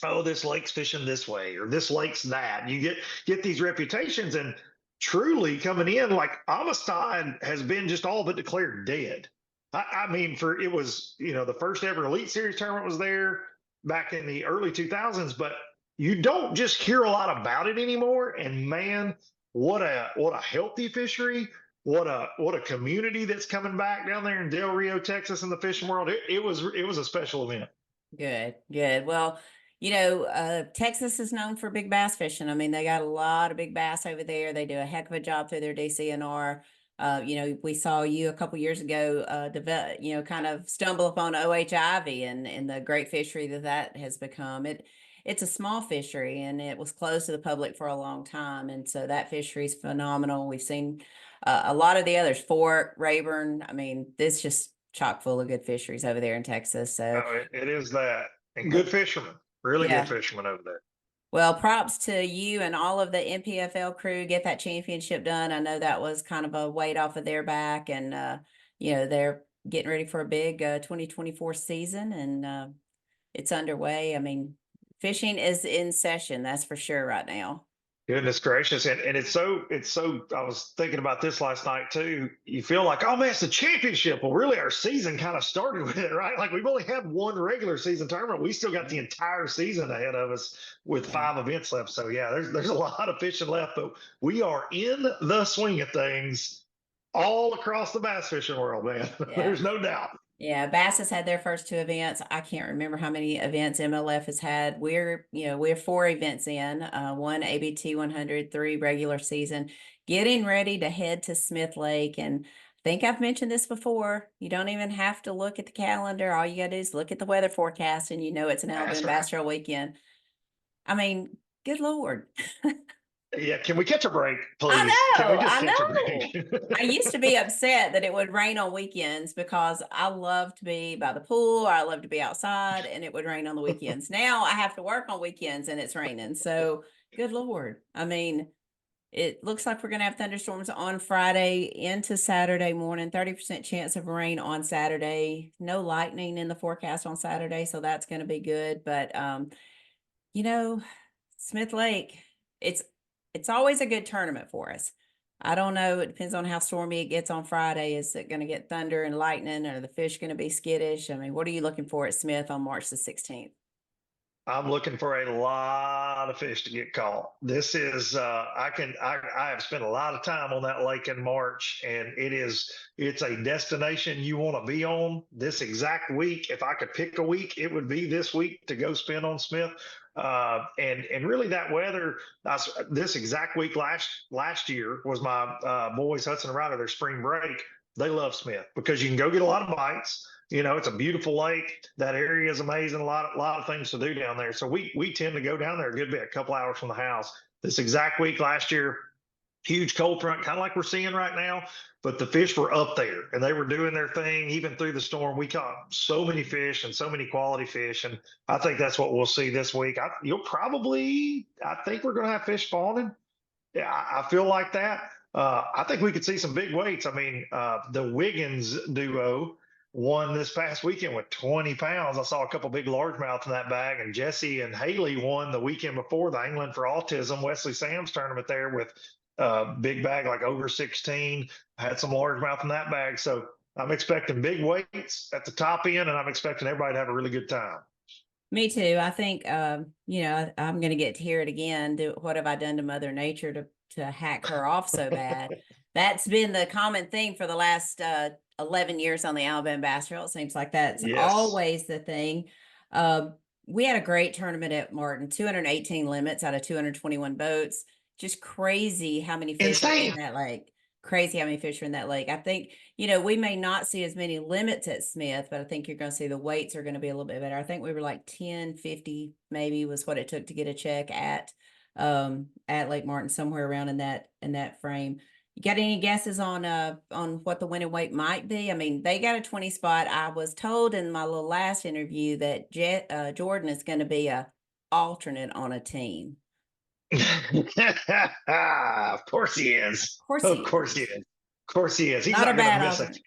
oh, this lake's fishing this way or this lake's that. You get these reputations, and truly coming in, like Amistad has been just all but declared dead. I mean, it was, the first ever Elite Series tournament was there back in the early 2000s, but you don't just hear a lot about it anymore. And man, what a healthy fishery. What a community that's coming back down there in Del Rio, Texas, in the fishing world. It was a special event. Good. Well, Texas is known for big bass fishing. I mean, they got a lot of big bass over there. They do a heck of a job through their DCNR. We saw you a couple years ago, kind of stumble upon OH Ivy and the great fishery that has become. It's a small fishery, and it was closed to the public for a long time. And so that fishery is phenomenal. We've seen a lot of the others, Fort, Rayburn. I mean, this just chock full of good fisheries over there in Texas. So it is that. And good fishermen, really Yeah. good fishermen over there. Well, props to you and all of the NPFL crew. Get that championship done. I know that was kind of a weight off of their back, and they're getting ready for a big 2024 season, and it's underway. I mean, fishing is in session, that's for sure right now. Goodness gracious. And it's so, I was thinking about this last night too. You feel like, oh man, it's the championship. Well, really our season kind of started with it, right? Like we've only had one regular season tournament. We still got the entire season ahead of us with 5 events left. So yeah, there's a lot of fishing left, but we are in the swing of things all across the bass fishing world, man. Yeah. There's no doubt. Yeah, Bass has had their first 2 events. I can't remember how many events MLF has had. We're 4 events in, 1 ABT 100, 3 regular season, getting ready to head to Smith Lake. And I think I've mentioned this before. You don't even have to look at the calendar. All you got to do is look at the weather forecast, and it's an Alabama Bass Trail weekend. I mean, good Lord. Yeah, can we catch a break, please? I know. I used to be upset that it would rain on weekends because I love to be by the pool, or I love to be outside, and it would rain on the weekends. Now I have to work on weekends and it's raining. So good Lord. I mean, it looks like we're going to have thunderstorms on Friday into Saturday morning, 30% chance of rain on Saturday, no lightning in the forecast on Saturday. So that's going to be good. But, Smith Lake, it's always a good tournament for us. I don't know. It depends on how stormy it gets on Friday. Is it going to get thunder and lightning, or are the fish going to be skittish? I mean, what are you looking for at Smith on March the 16th? I'm looking for a lot of fish to get caught. This is, I have spent a lot of time on that lake in March, and it's a destination you want to be on this exact week. If I could pick a week, it would be this week to go spend on Smith. And really that weather, this exact week last year was my boys, Hudson and Ryder, their spring break. They love Smith because you can go get a lot of bites. It's a beautiful lake. That area is amazing. A lot of things to do down there. So we tend to go down there a good bit, a couple hours from the house. This exact week last year, huge cold front, kind of like we're seeing right now, but the fish were up there and they were doing their thing even through the storm. We caught so many fish and so many quality fish, and I think that's what we'll see this week. I think we're going to have fish spawning. Yeah, I feel like that. I think we could see some big weights. I mean, the Wiggins duo won this past weekend with 20 pounds. I saw a couple big largemouth in that bag, and Jesse and Haley won the weekend before the Angling for Autism Wesley Sam's tournament there with big bag like over 16. I had some largemouth in that bag. So I'm expecting big weights at the top end, and I'm expecting everybody to have a really good time. Me too. I think, I'm going to get to hear it again. What have I done to Mother Nature to hack her off so bad? That's been the common theme for the last 11 years on the Alabama Bass Trail. It seems like that's Yes. always the thing. We had a great tournament at Martin, 218 limits out of 221 boats. Just crazy how many fish are in Insane. that lake. Crazy how many fish are in that lake. I think, we may not see as many limits at Smith, but I think you're going to see the weights are going to be a little bit better. I think we were like 1050 maybe was what it took to get a check at Lake Martin, somewhere around in that frame. You got any guesses on what the winning weight might be? I mean, they got a 20 spot. I was told in my little last interview that Jordan is going to be a alternate on a team. Of course he is. Of course Of course he is. Of course he is. He's not going to miss alternate.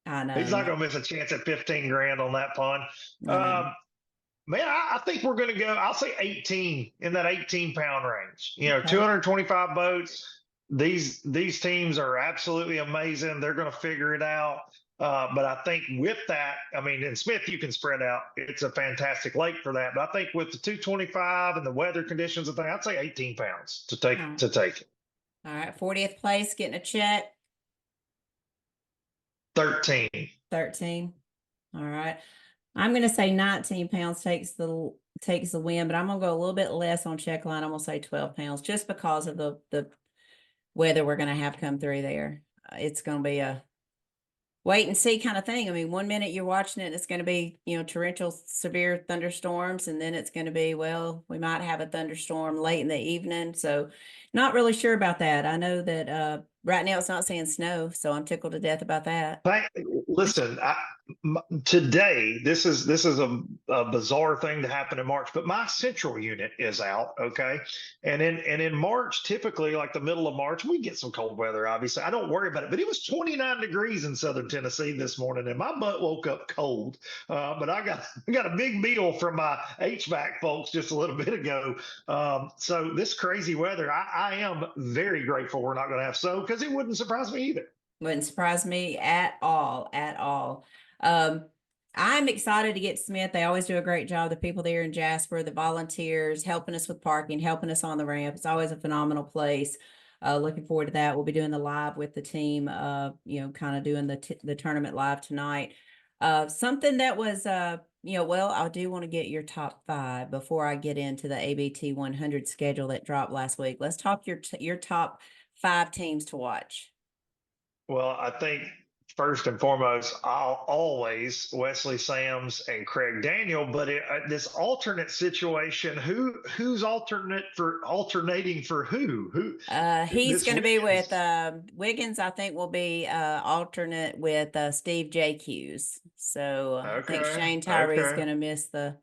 I know. He's not going to miss a chance at 15 grand on that pond. Man, I think we're going to go, I'll say 18, in that 18-pound range. Okay. 225 boats. These teams are absolutely amazing. They're going to figure it out. But I think with that, I mean, in Smith, you can spread out. It's a fantastic lake for that. But I think with the 225 and the weather conditions and things, I'd say 18 pounds to take it. All right. 40th place, getting a check. 13. 13. All right. I'm going to say 19 pounds takes the win, but I'm going to go a little bit less on check line. I'm going to say 12 pounds just because of the weather we're going to have come through there. It's going to be a wait and see kind of thing. I mean, 1 minute you're watching it, it's going to be, torrential severe thunderstorms. And then it's going to be, well, we might have a thunderstorm late in the evening. So not really sure about that. I know that right now it's not saying snow, so I'm tickled to death about that. Listen, today, this is a bizarre thing to happen in March, but my central unit is out. Okay. And in March, typically like the middle of March, we get some cold weather. Obviously I don't worry about it, but it was 29 degrees in Southern Tennessee this morning and my butt woke up cold. But I got a big meal from my HVAC folks just a little bit ago. So this crazy weather, I am very grateful we're not going to have snow, because it wouldn't surprise me either. Wouldn't surprise me at all. I'm excited to get Smith. They always do a great job. The people there in Jasper, the volunteers, helping us with parking, helping us on the ramp. It's always a phenomenal place. Looking forward to that. We'll be doing the live with the team, kind of doing the tournament live tonight. Something that was, well, I do want to get your top 5 before I get into the ABT 100 schedule that dropped last week. Let's talk your top 5 teams to watch. Well, I think first and foremost, I'll always Wesley Sams and Craig Daniel, but this alternate situation, who's alternating for who? He's going to be with Wiggins. I think will be alternate with Steve J. Hughes. So I think Shane Tyree is going to miss the.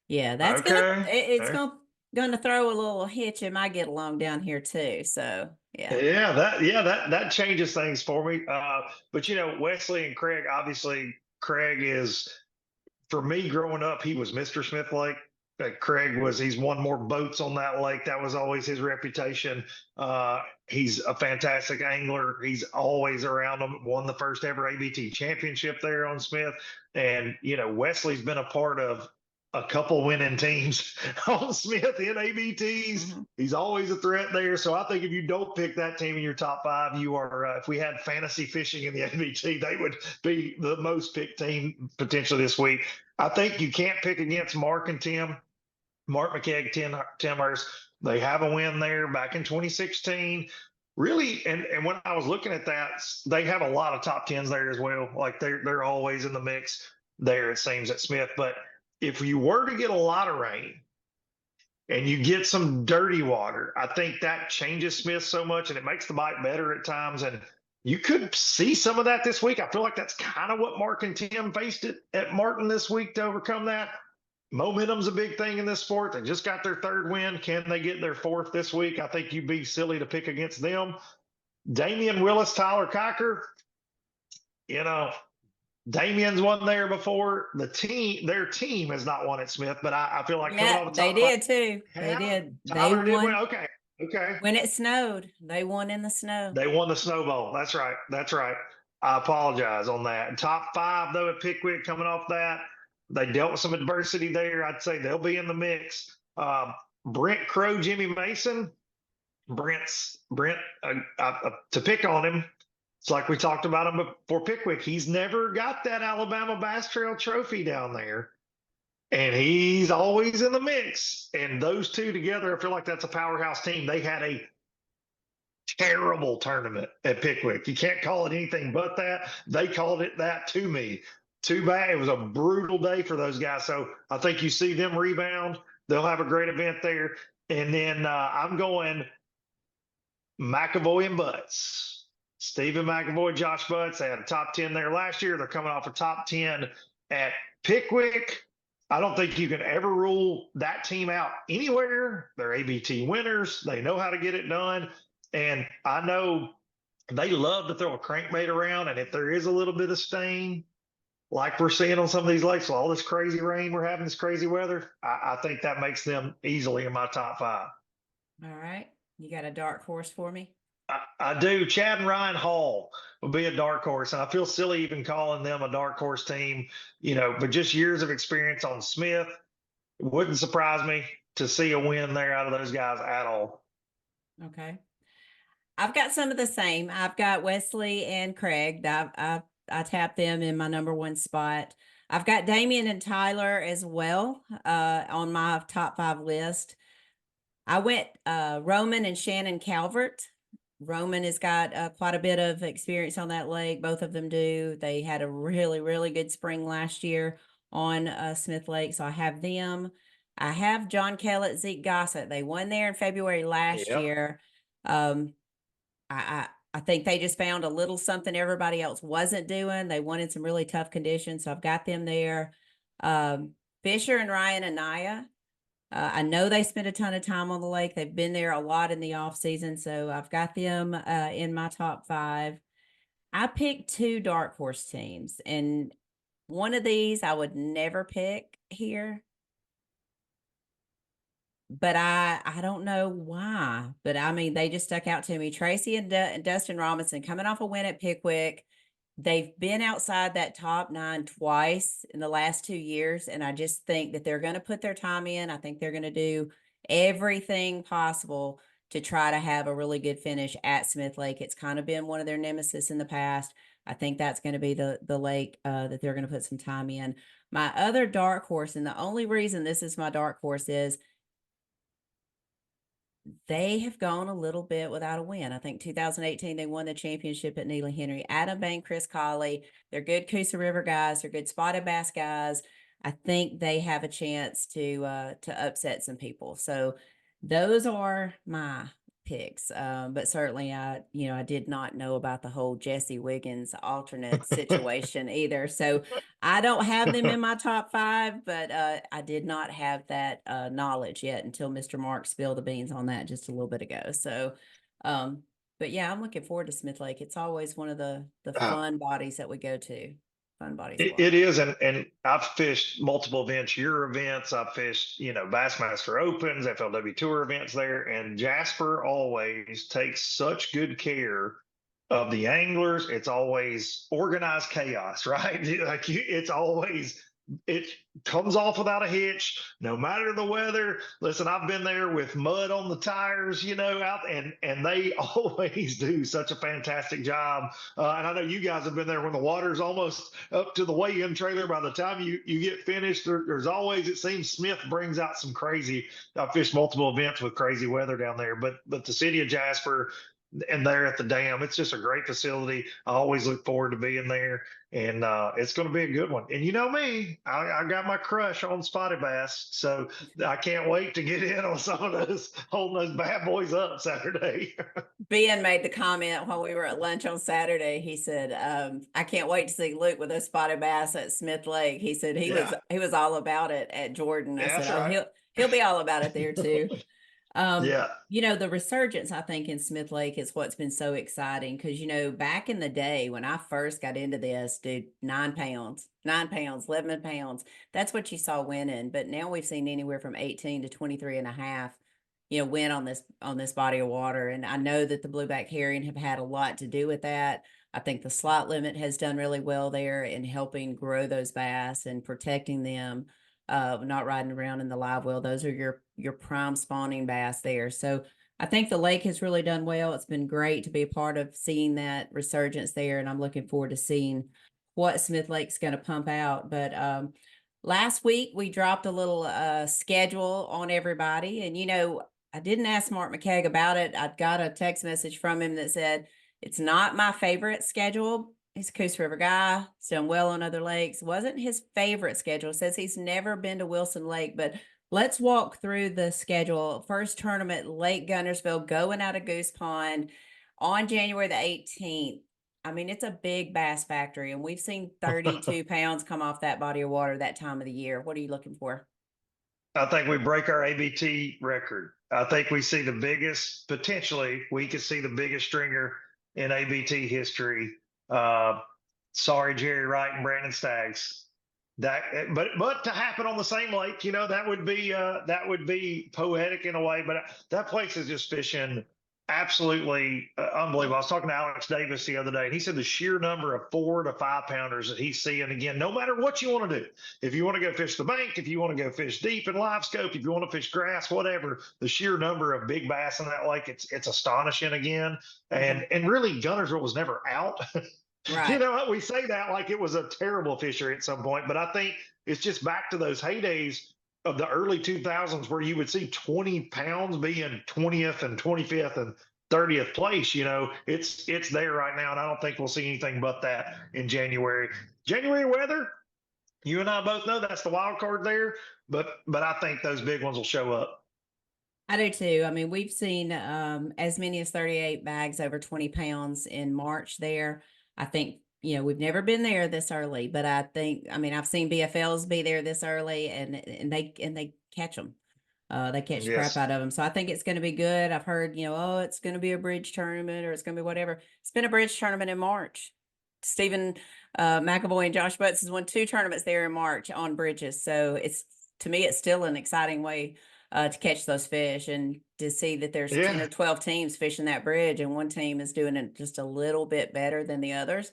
Yeah, that's going to throw a little hitch in my get along down here too. So. Yeah, that changes things for me. But Wesley and Craig, obviously Craig is, for me growing up, he was Mr. Smith Lake. He's won more boats on that lake. That was always his reputation. He's a fantastic angler. He's always around them. Won the first ever ABT championship there on Smith. And, Wesley's been a part of a couple winning teams on Smith in ABTs. Mm-hmm. He's always a threat there. So I think if you don't pick that team in your top 5, you are, if we had fantasy fishing in the ABT, they would be the most picked team potentially this week. I think you can't pick against Mark and Tim. Mark Mccaig Tim Hurst. They have a win there back in 2016. Really, and when I was looking at that, they have a lot of top 10s there as well. Like they're always in the mix there, it seems, at Smith. But if you were to get a lot of rain and you get some dirty water, I think that changes Smith so much and it makes the bite better at times. And you could see some of that this week. I feel like that's kind of what Mark and Tim faced it at Martin this week to overcome that. Momentum's a big thing in this sport. They just got their 3rd win. Can they get their 4th this week? I think you'd be silly to pick against them. Damian Willis, Tyler Cocker, Damian's won there before. Their team has not won at Smith, but I feel like they did too. They did. Tyler did win. Okay. When it snowed, they won in the snow. They won the Snow Bowl. That's right. I apologize on that. Top 5 though at Pickwick coming off that. They dealt with some adversity there. I'd say they'll be in the mix. Brent Crow, Jimmy Mason. Brent to pick on him. It's like we talked about him before Pickwick. He's never got that Alabama Bass Trail Trophy down there, and he's always in the mix. And those two together, I feel like that's a powerhouse team. They had a terrible tournament at Pickwick. You can't call it anything but that. They called it that to me. Too bad. It was a brutal day for those guys. So I think you see them rebound. They'll have a great event there. And then I'm going McAvoy and Butts. Stephen McAvoy, Josh Butts, they had a top 10 there last year. They're coming off a top 10 at Pickwick. I don't think you can ever rule that team out anywhere. They're ABT winners. They know how to get it done. And I know they love to throw a crankbait around. And if there is a little bit of stain, like we're seeing on some of these lakes, with all this crazy rain we're having, this crazy weather, I think that makes them easily in my top 5. All right. You got a dark horse for me? I do. Chad and Ryan Hall will be a dark horse. And I feel silly even calling them a dark horse team, but just years of experience on Smith. It wouldn't surprise me to see a win there out of those guys at all. Okay. I've got some of the same. I've got Wesley and Craig. I tapped them in my number 1 spot. I've got Damian and Tyler as well on my top 5 list. I went Roman and Shannon Calvert. Roman has got quite a bit of experience on that lake. Both of them do. They had a really, really good spring last year on Smith Lake. So I have them. I have John Kellett, Zeke Gossett. They won there in February last year. I think they just found a little something everybody else wasn't doing. They won in some really tough conditions. So I've got them there. Fisher and Ryan Anaya. I know they spend a ton of time on the lake. They've been there a lot in the off season. So I've got them in my top 5. I picked 2 dark horse teams, and one of these I would never pick here. But I don't know why, but I mean, they just stuck out to me. Tracy and Dustin Robinson coming off a win at Pickwick. They've been outside that top 9 twice in the last 2 years. And I just think that they're going to put their time in. I think they're going to do everything possible to try to have a really good finish at Smith Lake. It's kind of been one of their nemesis in the past. I think that's going to be the lake that they're going to put some time in. My other dark horse, and the only reason this is my dark horse is they have gone a little bit without a win. I think 2018, they won the championship at Neely Henry. Adam Bain, Chris Colley, they're good Coosa River guys. They're good spotted bass guys. I think they have a chance to upset some people. So those are my picks. But certainly I did not know about the whole Jesse Wiggins alternate situation either. So I don't have them in my top 5, but I did not have that knowledge yet until Mr. Mark spilled the beans on that just a little bit ago. So, but yeah, I'm looking forward to Smith Lake. It's always one of the fun bodies that we go to. Fun bodies. It is, and I've fished multiple events, your events. I've fished, Bassmaster Opens, FLW Tour events there, and Jasper always takes such good care of the anglers. It's always organized chaos, right? It comes off without a hitch, no matter the weather. Listen, I've been there with mud on the tires, out, and they always do such a fantastic job. And I know you guys have been there when the water's almost up to the weigh-in trailer. By the time you get finished, there's always, it seems, Smith brings out some crazy. I've fished multiple events with crazy weather down there, but the city of Jasper and there at the dam, it's just a great facility. I always look forward to being there, and it's going to be a good one. And you know me, I got my crush on spotted bass, so I can't wait to get in on some of those, holding those bad boys up Saturday. Ben made the comment while we were at lunch on Saturday. He said, I can't wait to see Luke with those spotted bass at Smith Lake. He said he was all about it at Jordan. I said, right. he'll be all about it there too. Yeah. The resurgence, I think, in Smith Lake is what's been so exciting because, back in the day when I first got into this, dude, 9 pounds, 11 pounds, that's what you saw winning. But now we've seen anywhere from 18 to 23 and a half, win on this body of water. And I know that the blueback herring have had a lot to do with that. I think the slot limit has done really well there in helping grow those bass and protecting them, not riding around in the live well. Those are your prime spawning bass there. So I think the lake has really done well. It's been great to be a part of seeing that resurgence there, and I'm looking forward to seeing what Smith Lake's going to pump out. But last week we dropped a little schedule on everybody, and I didn't ask Mark Mccaig about it. I got a text message from him that said it's not my favorite schedule. He's a Coos River guy. He's done well on other lakes. Wasn't his favorite schedule. Says he's never been to Wilson Lake, but let's walk through the schedule. First tournament, Lake Gunnersville, going out of Goose Pond on January the 18th. I mean, it's a big bass factory, and we've seen 32 pounds come off that body of water that time of the year. What are you looking for? I think we break our ABT record. I think we see the biggest, potentially, we could see the biggest stringer in ABT history. Sorry, Jerry Wright and Brandon Staggs. But to happen on the same lake, that would be poetic in a way. But that place is just fishing absolutely unbelievable. I was talking to Alex Davis the other day, and he said the sheer number of 4 to 5 pounders that he's seeing, again, no matter what you want to do, if you want to go fish the bank, if you want to go fish deep in live scope, if you want to fish grass, whatever, the sheer number of big bass in that lake, it's astonishing again. And really, Gunnersville was never out. Right. We say that like it was a terrible fishery at some point, but I think it's just back to those heydays of the early 2000s where you would see 20 pounds being 20th and 25th and 30th place. It's there right now, and I don't think we'll see anything but that in January. January weather, you and I both know that's the wild card there, but I think those big ones will show up. I do too. I mean, we've seen as many as 38 bags over 20 pounds in March there. I think, we've never been there this early, but I've seen BFLs be there this early, and they catch them. They catch the crap out of them. So I think it's going to be good. I've heard, it's going to be a bridge tournament, or it's going to be whatever. It's been a bridge tournament in March. Stephen McAvoy and Josh Butts has won 2 tournaments there in March on bridges. So to me, it's still an exciting way to catch those fish, and to see that there's 10 or 12 teams fishing that bridge, and one team is doing it just a little bit better than the others.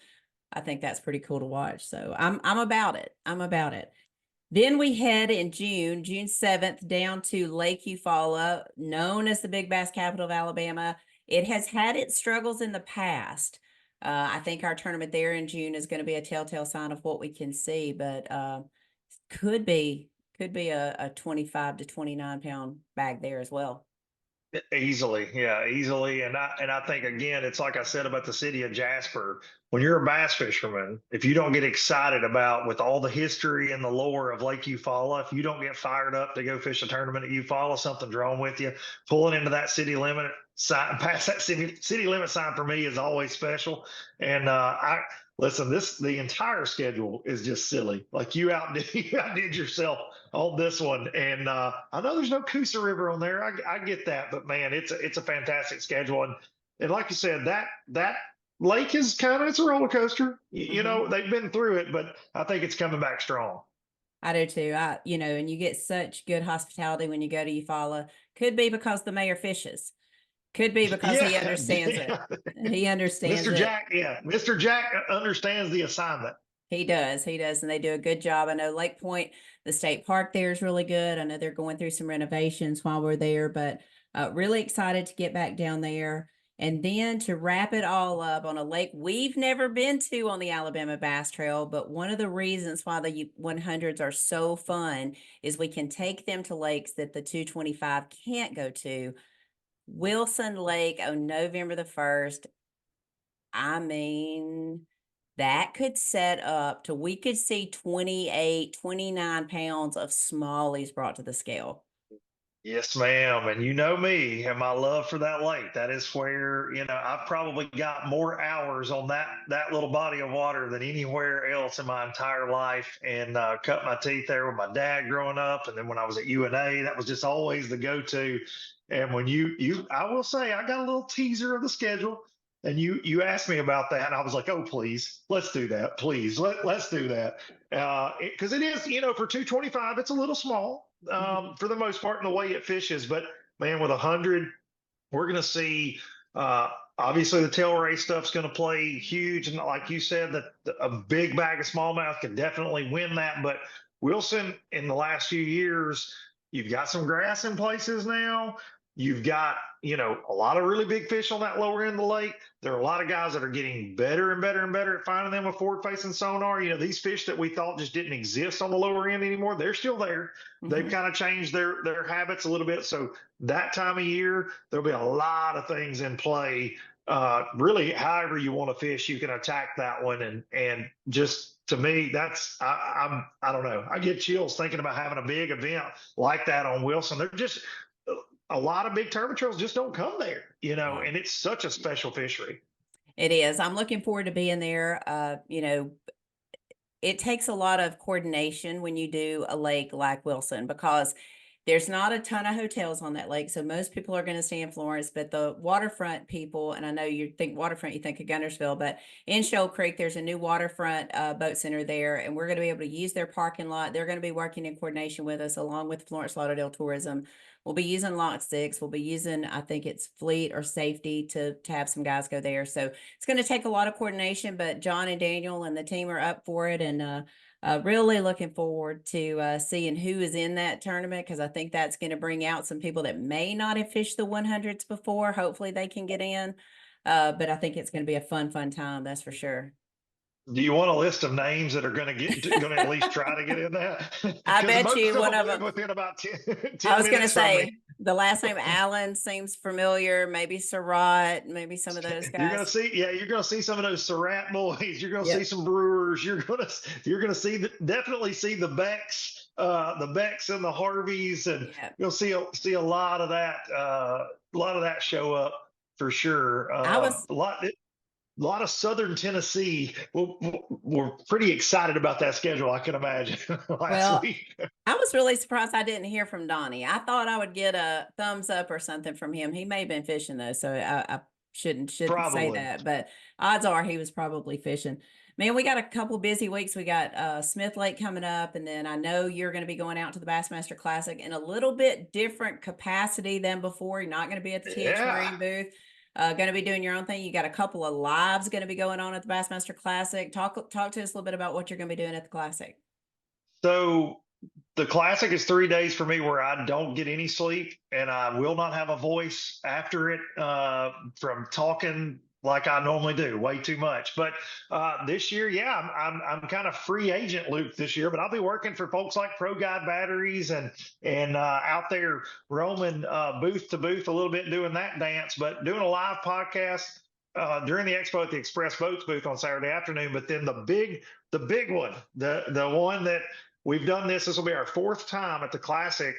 I think that's pretty cool to watch. So I'm about it. I'm about it. Then we head in June 7th, down to Lake Eufaula, known as the Big Bass capital of Alabama. It has had its struggles in the past. I think our tournament there in June is going to be a telltale sign of what we can see, but could be a 25 to 29 pound bag there as well. Easily. And I think, again, it's like I said about the city of Jasper. When you're a bass fisherman, if you don't get excited about, with all the history and the lore of Lake Eufaula, if you don't get fired up to go fish a tournament at Eufaula, something's wrong with you. Pulling into that city limit sign, past that city limit sign, for me is always special. And listen, the entire schedule is just silly. Like you outdid yourself on this one. And I know there's no Coosa River on there. I get that, but man, it's a fantastic schedule. And like you said, that lake is it's a roller coaster. They've been through it, but I think it's coming back strong. I do too. And you get such good hospitality when you go to Eufaula. Could be because the mayor fishes. Could be because he understands it. He understands Mr. Jack, Mr. Jack understands the assignment. He does, and they do a good job. I know Lake Point, the state park there, is really good. I know they're going through some renovations while we're there, but really excited to get back down there. And then to wrap it all up on a lake we've never been to on the Alabama Bass Trail, but one of the reasons why the 100s are so fun is we can take them to lakes that the 225 can't go to. Wilson Lake on November the 1st. I mean, that could set up to, we could see 28, 29 pounds of smallies brought to the scale. Yes, ma'am. And you know me and my love for that lake. That is where, I've probably got more hours on that little body of water than anywhere else in my entire life, and cut my teeth there with my dad growing up. And then when I was at UNA, that was just always the go-to. And when I will say, I got a little teaser of the schedule, and you asked me about that, and I was like, oh, please, let's do that. Please, let's do that. Because it is, for 225, it's a little small for the most part in the way it fishes. But man, with 100, we're going to see Obviously, the tailrace stuff's going to play huge, and like you said, that a big bag of smallmouth could definitely win that. But Wilson, in the last few years, you've got some grass in places now. You've got, a lot of really big fish on that lower end of the lake. There are a lot of guys that are getting better and better and better at finding them with forward-facing sonar. These fish that we thought just didn't exist on the lower end anymore, they're still there. They've kind of changed their habits a little bit. So that time of year, there'll be a lot of things in play. Really, however you want to fish, you can attack that one. And just to me, that's I don't know. I get chills thinking about having a big event like that on Wilson. They're just a lot of big turbot trails just don't come there, and it's such a special fishery. It is. I'm looking forward to being there. It takes a lot of coordination when you do a lake like Wilson, because there's not a ton of hotels on that lake. So most people are going to stay in Florence, but the waterfront people, and I know you think waterfront, you think of Guntersville, but in Shoal Creek, there's a new waterfront boat center there, and we're going to be able to use their parking lot. They're going to be working in coordination with us along with Florence Lauderdale Tourism. We'll be using Lot 6. We'll be using, I think it's Fleet or Safety to have some guys go there. So it's going to take a lot of coordination, but John and Daniel and the team are up for it. And really looking forward to seeing who is in that tournament, because I think that's going to bring out some people that may not have fished the 100s before. Hopefully they can get in. But I think it's going to be a fun time. That's for sure. Do you want a list of names that are going to at least try to get in that? I bet you one of live them. within about 10 I was going to minutes from me. say the last name Allen seems familiar. Maybe Surratt, maybe some of those guys. You're going to see some of those Surratt boys. You're going to see some Brewers. You're going to definitely see the Becks, and the Harveys, and you'll see a lot of that show up for sure. A lot of Southern Tennessee. We're pretty excited about that schedule, I can imagine, last week. I was really surprised I didn't hear from Donnie. I thought I would get a thumbs up or something from him. He may have been fishing, though, so I shouldn't say that. But odds are he was probably fishing. Man, we got a couple busy weeks. We got Smith Lake coming up, and then I know you're going to be going out to the Bassmaster Classic in a little bit different capacity than before. You're not going to be at the TH Marine booth. Going to be doing your own thing. You got a couple of lives going to be going on at the Bassmaster Classic. Talk to us a little bit about what you're going to be doing at the Classic. So the Classic is 3 days for me where I don't get any sleep, and I will not have a voice after it from talking like I normally do, way too much. But this year, I'm kind of free agent Luke this year, but I'll be working for folks like Pro Guide Batteries and out there roaming booth to booth a little bit, doing that dance, but doing a live podcast during the expo at the Express Boats booth on Saturday afternoon. But then the big one, the one that we've done this will be our 4th time at the Classic,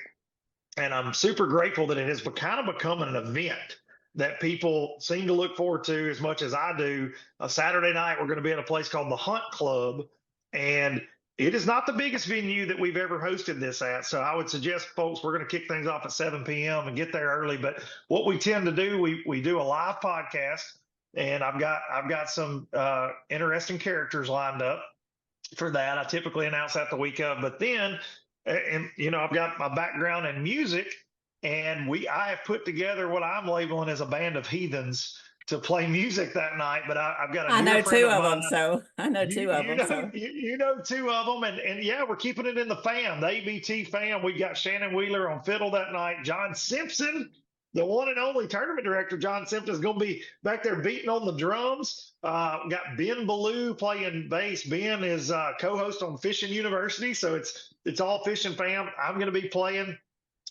and I'm super grateful that it has kind of become an event that people seem to look forward to as much as I do. Saturday night, we're going to be at a place called the Hunt Club, and it is not the biggest venue that we've ever hosted this at. So I would suggest, folks, we're going to kick things off at 7 p.m. and get there early. But what we tend to do, we do a live podcast, and I've got some interesting characters lined up for that. I typically announce that the week of, but then, I've got my background in music. And I have put together what I'm labeling as a band of heathens to play music that night. But I've got I know two of them, so I know two of them. You know two of them, and we're keeping it in the fam, the ABT fam. We got Shannon Wheeler on fiddle that night. John Simpson, the one and only tournament director, John Simpson, is going to be back there beating on the drums. Got Ben Ballou playing bass. Ben is co-host on Fishing University, so it's all fishing fam. I'm going to be playing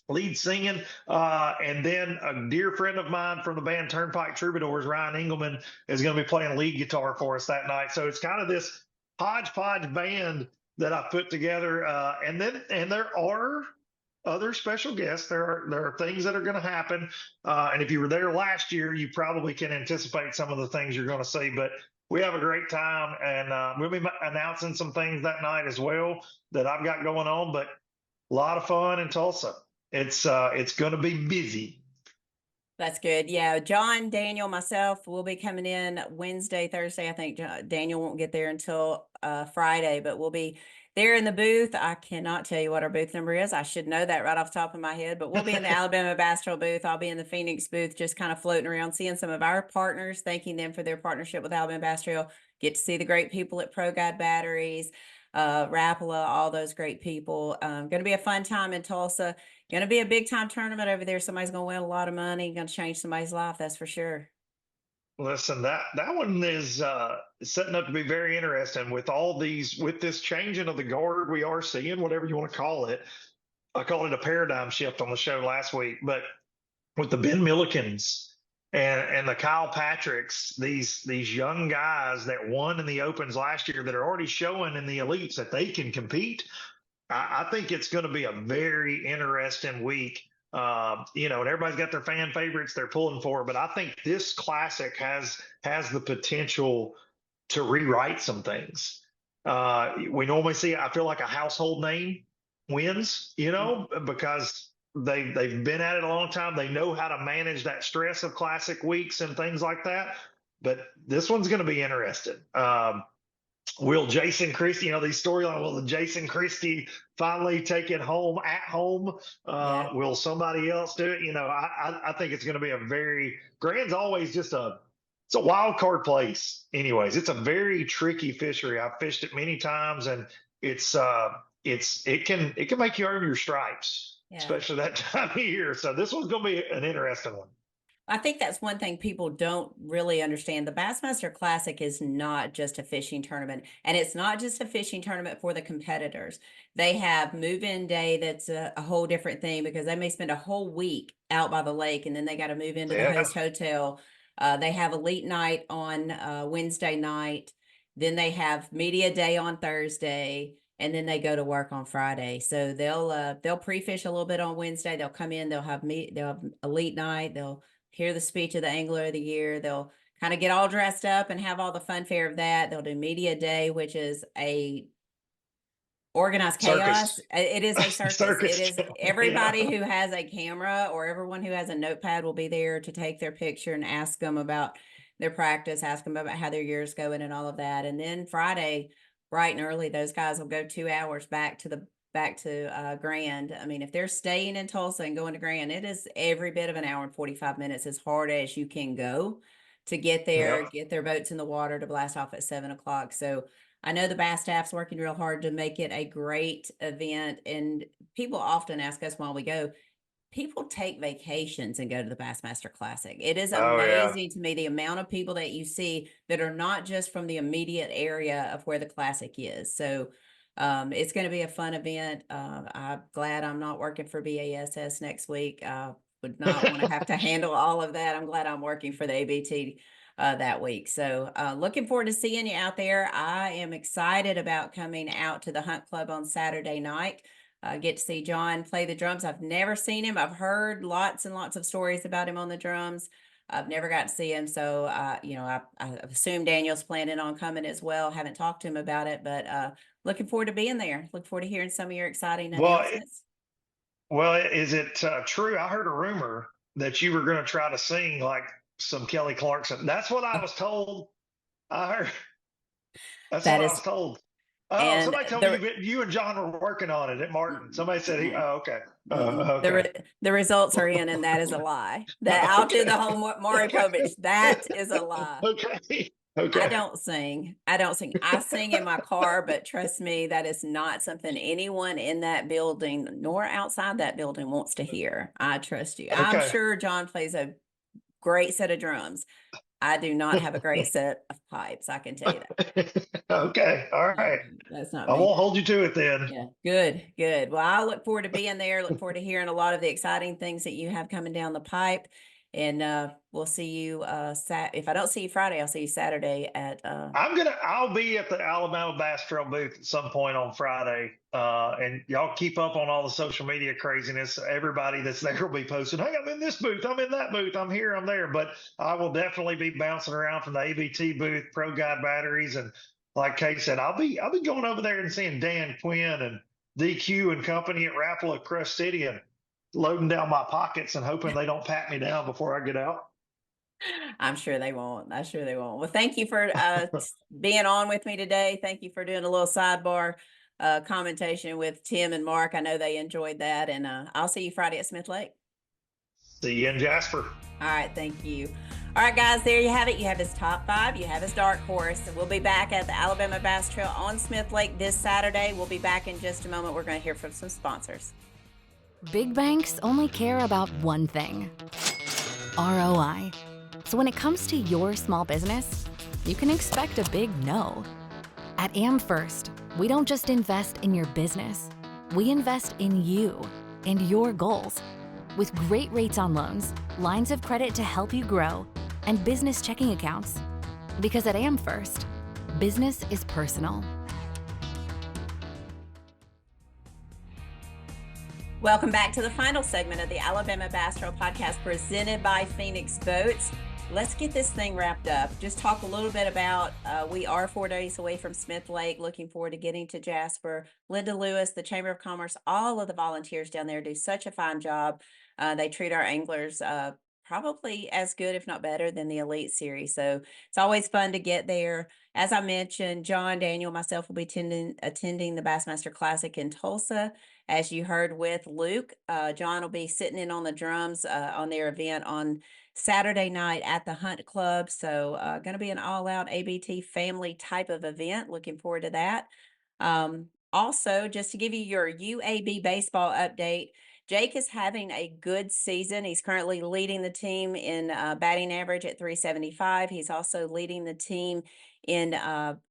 lead singing, and then a dear friend of mine from the band Turnpike Troubadours, Ryan Engelman, is going to be playing lead guitar for us that night. So it's kind of this hodgepodge band that I put together, and there are other special guests. There are things that are going to happen, and if you were there last year, you probably can anticipate some of the things you're going to see. But we have a great time, and we'll be announcing some things that night as well that I've got going on. But a lot of fun in Tulsa. It's going to be busy. That's good. Yeah. John, Daniel, myself will be coming in Wednesday, Thursday. I think Daniel won't get there until Friday, but we'll be There in the booth, I cannot tell you what our booth number is. I should know that right off the top of my head, but we'll be in the Alabama Bass Trail booth. I'll be in the Phoenix booth, just kind of floating around, seeing some of our partners, thanking them for their partnership with Alabama Bass Trail. Get to see the great people at Pro Guide Batteries, Rapala, all those great people. Going to be a fun time in Tulsa. Going to be a big time tournament over there. Somebody's going to win a lot of money. Going to change somebody's life, that's for sure. Listen, that one is setting up to be very interesting with this changing of the guard we are seeing, whatever you want to call it. I called it a paradigm shift on the show last week, but with the Ben Millikens and the Kyle Patricks, these young guys that won in the opens last year that are already showing in the elites that they can compete. I think it's going to be a very interesting week. And everybody's got their fan favorites they're pulling for, but I think this classic has the potential to rewrite some things. We normally see, I feel like a household name wins, because they've been at it a long time. They know how to manage that stress of classic weeks and things like that. But this one's going to be interesting. Will Jason Christie, these storylines, will the Jason Christie finally take it home at home? Yeah. Will somebody else do it? I think it's going to be Grand's always it's a wild card place anyways. It's a very tricky fishery. I've fished it many times, and it can make you earn your stripes, especially that time of year. So this one's going to be an interesting one. I think that's one thing people don't really understand. The Bassmaster Classic is not just a fishing tournament, and it's not just a fishing tournament for the competitors. They have move-in day that's a whole different thing, because they may spend a whole week out by the lake, and then they got to move into the host hotel. They have elite night on Wednesday night. Then they have media day on Thursday, and then they go to work on Friday. So they'll pre-fish a little bit on Wednesday. They'll come in. They'll have elite night. They'll hear the speech of the Angler of the Year. They'll kind of get all dressed up and have all the funfair of that. They'll do media day, which is a organized chaos. It is a circus. It is everybody who has a camera or everyone who has a notepad will be there to take their picture and ask them about their practice, ask them about how their year's going and all of that. And then Friday, bright and early, those guys will go 2 hours back to Grand. I mean, if they're staying in Tulsa and going to Grand, it is every bit of an hour and 45 minutes as hard as you can go to get there, get their boats in the water to blast off at 7 o'clock. So I know the Bass staff's working real hard to make it a great event. And people often ask us while we go, people take vacations and go to the Bassmaster Classic. It is amazing to me the amount of people that you see that are not just from the immediate area of where the Classic is. So it's going to be a fun event. I'm glad I'm not working for BASS next week. I would not want to have to handle all of that. I'm glad I'm working for the ABT that week. So looking forward to seeing you out there. I am excited about coming out to the Hunt Club on Saturday night. Get to see John play the drums. I've never seen him. I've heard lots and lots of stories about him on the drums. I've never got to see him. So, I assume Daniel's planning on coming as well. Haven't talked to him about it, but looking forward to being there. Look forward to hearing some of your exciting announcements. Well, is it true? I heard a rumor that you were going to try to sing like some Kelly Clarkson. That's what I was told. I heard. I was told. Oh, somebody told me you and John were working on it at Martin. Somebody said, okay. Okay. The results are in, and that is a lie. That I'll do the whole Maury Povich. That is a lie. Okay. I don't sing. I sing in my car, but trust me, that is not something anyone in that building nor outside that building wants to hear. I trust you. Okay. I'm sure John plays a great set of drums. I do not have a great set of pipes. I can tell you that. Okay. All right. That's not I won't hold you to it then. Yeah. Good. Well, I look forward to being there. Look forward to hearing a lot of the exciting things that you have coming down the pipe. And we'll see you if I don't see you Friday, I'll see you Saturday at I'll be at the Alabama Bass Trail booth at some point on Friday. And y'all keep up on all the social media craziness. Everybody that's there will be posting, hey, I'm in this booth, I'm in that booth, I'm here, I'm there. But I will definitely be bouncing around from the ABT booth, Pro Guide Batteries, and like Kate said, I'll be going over there and seeing Dan Quinn and DQ and company at Rapala Crush City and loading down my pockets and hoping they don't pat me down before I get out. I'm sure they won't. Well, thank you for being on with me today. Thank you for doing a little sidebar. commentation with Tim and Mark. I know they enjoyed that, and I'll see you Friday at Smith Lake. See you in Jasper. All right, thank you. All right, guys, there you have it. You have his top 5. You have his dark horse. We'll be back at the Alabama Bass Trail on Smith Lake this Saturday. We'll be back in just a moment. We're going to hear from some sponsors. Big banks only care about one thing: ROI. So when it comes to your small business, you can expect a big no. At AmFirst, we don't just invest in your business. We invest in you and your goals. With great rates on loans, lines of credit to help you grow, and business checking accounts. Because at AmFirst, business is personal. Welcome back to the final segment of the Alabama Bass Trail Podcast presented by Phoenix Boats. Let's get this thing wrapped up. Just talk a little bit about, we are 4 days away from Smith Lake. Looking forward to getting to Jasper. Linda Lewis, the Chamber of Commerce, all of the volunteers down there do such a fine job. They treat our anglers probably as good, if not better, than the Elite Series. So it's always fun to get there. As I mentioned, John, Daniel, myself will be attending the Bassmaster Classic in Tulsa. As you heard with Luke, John will be sitting in on the drums on their event on Saturday night at the Hunt Club. So going to be an all-out ABT family type of event. Looking forward to that. Also, just to give you your UAB baseball update, Jake is having a good season. He's currently leading the team in batting average at 375. He's also leading the team in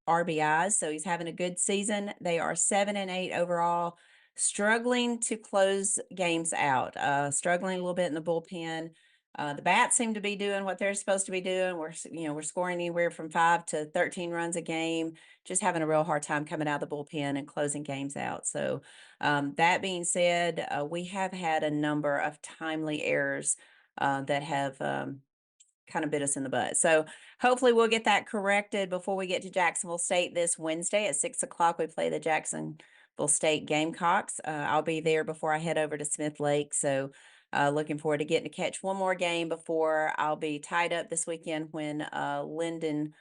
RBIs, so he's having a good season. They are 7-8 overall, struggling to close games out, struggling a little bit in the bullpen. The bats seem to be doing what they're supposed to be doing. We're scoring anywhere from 5 to 13 runs a game, just having a real hard time coming out of the bullpen and closing games out. So that being said, we have had a number of timely errors that have kind of bit us in the butt. So hopefully we'll get that corrected before we get to Jacksonville State this Wednesday at 6 o'clock. We play the Jacksonville State Gamecocks. I'll be there before I head over to Smith Lake. So looking forward to getting to catch one more game before I'll be tied up this weekend when Lindenwood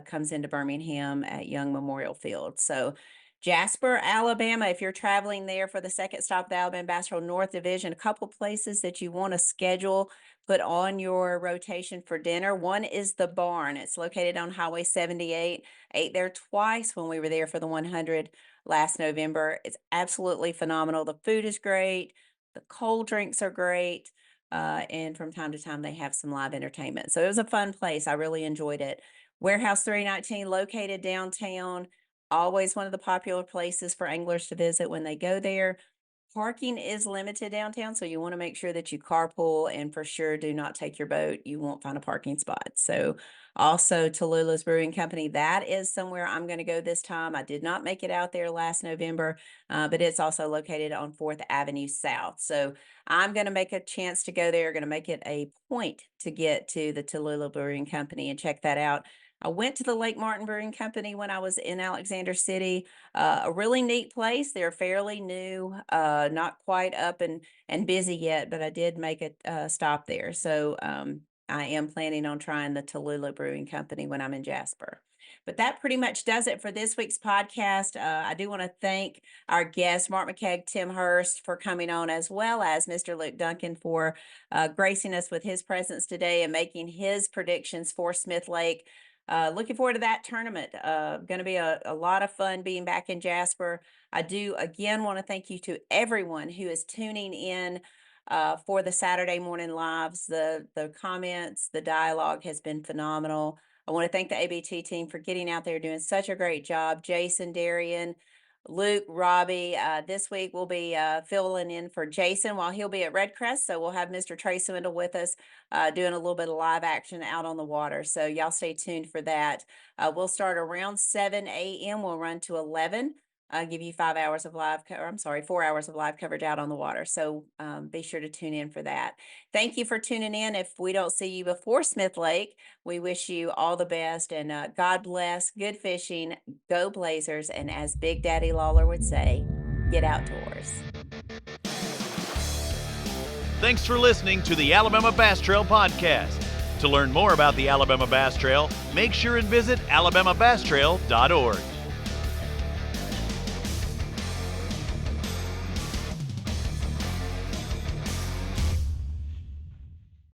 comes into Birmingham at Young Memorial Field. So Jasper, Alabama, if you're traveling there for the second stop of the Alabama Bass Trail North Division, a couple places that you want to schedule, put on your rotation for dinner. One is the Barn. It's located on Highway 78. Ate there twice when we were there for the 100 last November. It's absolutely phenomenal. The food is great. The cold drinks are great. And from time to time, they have some live entertainment. So it was a fun place. I really enjoyed it. Warehouse 319, located downtown. Always one of the popular places for anglers to visit when they go there. Parking is limited downtown, so you want to make sure that you carpool, and for sure do not take your boat. You won't find a parking spot. So also Tallulah's Brewing Company, that is somewhere I'm going to go this time. I did not make it out there last November, but it's also located on 4th Avenue South. So I'm going to make a chance to go there. Going to make it a point to get to the Tallulah Brewing Company and check that out. I went to the Lake Martin Brewing Company when I was in Alexander City. A really neat place. They're fairly new, not quite up and busy yet, but I did make a stop there. So I am planning on trying the Tallulah Brewing Company when I'm in Jasper. But that pretty much does it for this week's podcast. I do want to thank our guest, Mark Mccaig Tim Hurst, for coming on, as well as Mr. Luke Dunkin for gracing us with his presence today and making his predictions for Smith Lake. Looking forward to that tournament. Going to be a lot of fun being back in Jasper. I do, again, want to thank you to everyone who is tuning in for the Saturday morning lives. The comments, the dialogue has been phenomenal. I want to thank the ABT team for getting out there, doing such a great job. Jason, Darian, Luke, Robbie. This week we'll be filling in for Jason while he'll be at Red Crest. So we'll have Mr. Trey Swindle with us doing a little bit of live action out on the water. So y'all stay tuned for that. We'll start around 7 a.m. We'll run to 11. Give you 4 hours of live coverage out on the water. So be sure to tune in for that. Thank you for tuning in. If we don't see you before Smith Lake, we wish you all the best, and God bless, good fishing, go Blazers, and as Big Daddy Lawler would say, get outdoors. Thanks for listening to the Alabama Bass Trail Podcast. To learn more about the Alabama Bass Trail, make sure and visit alabamabasstrail.org.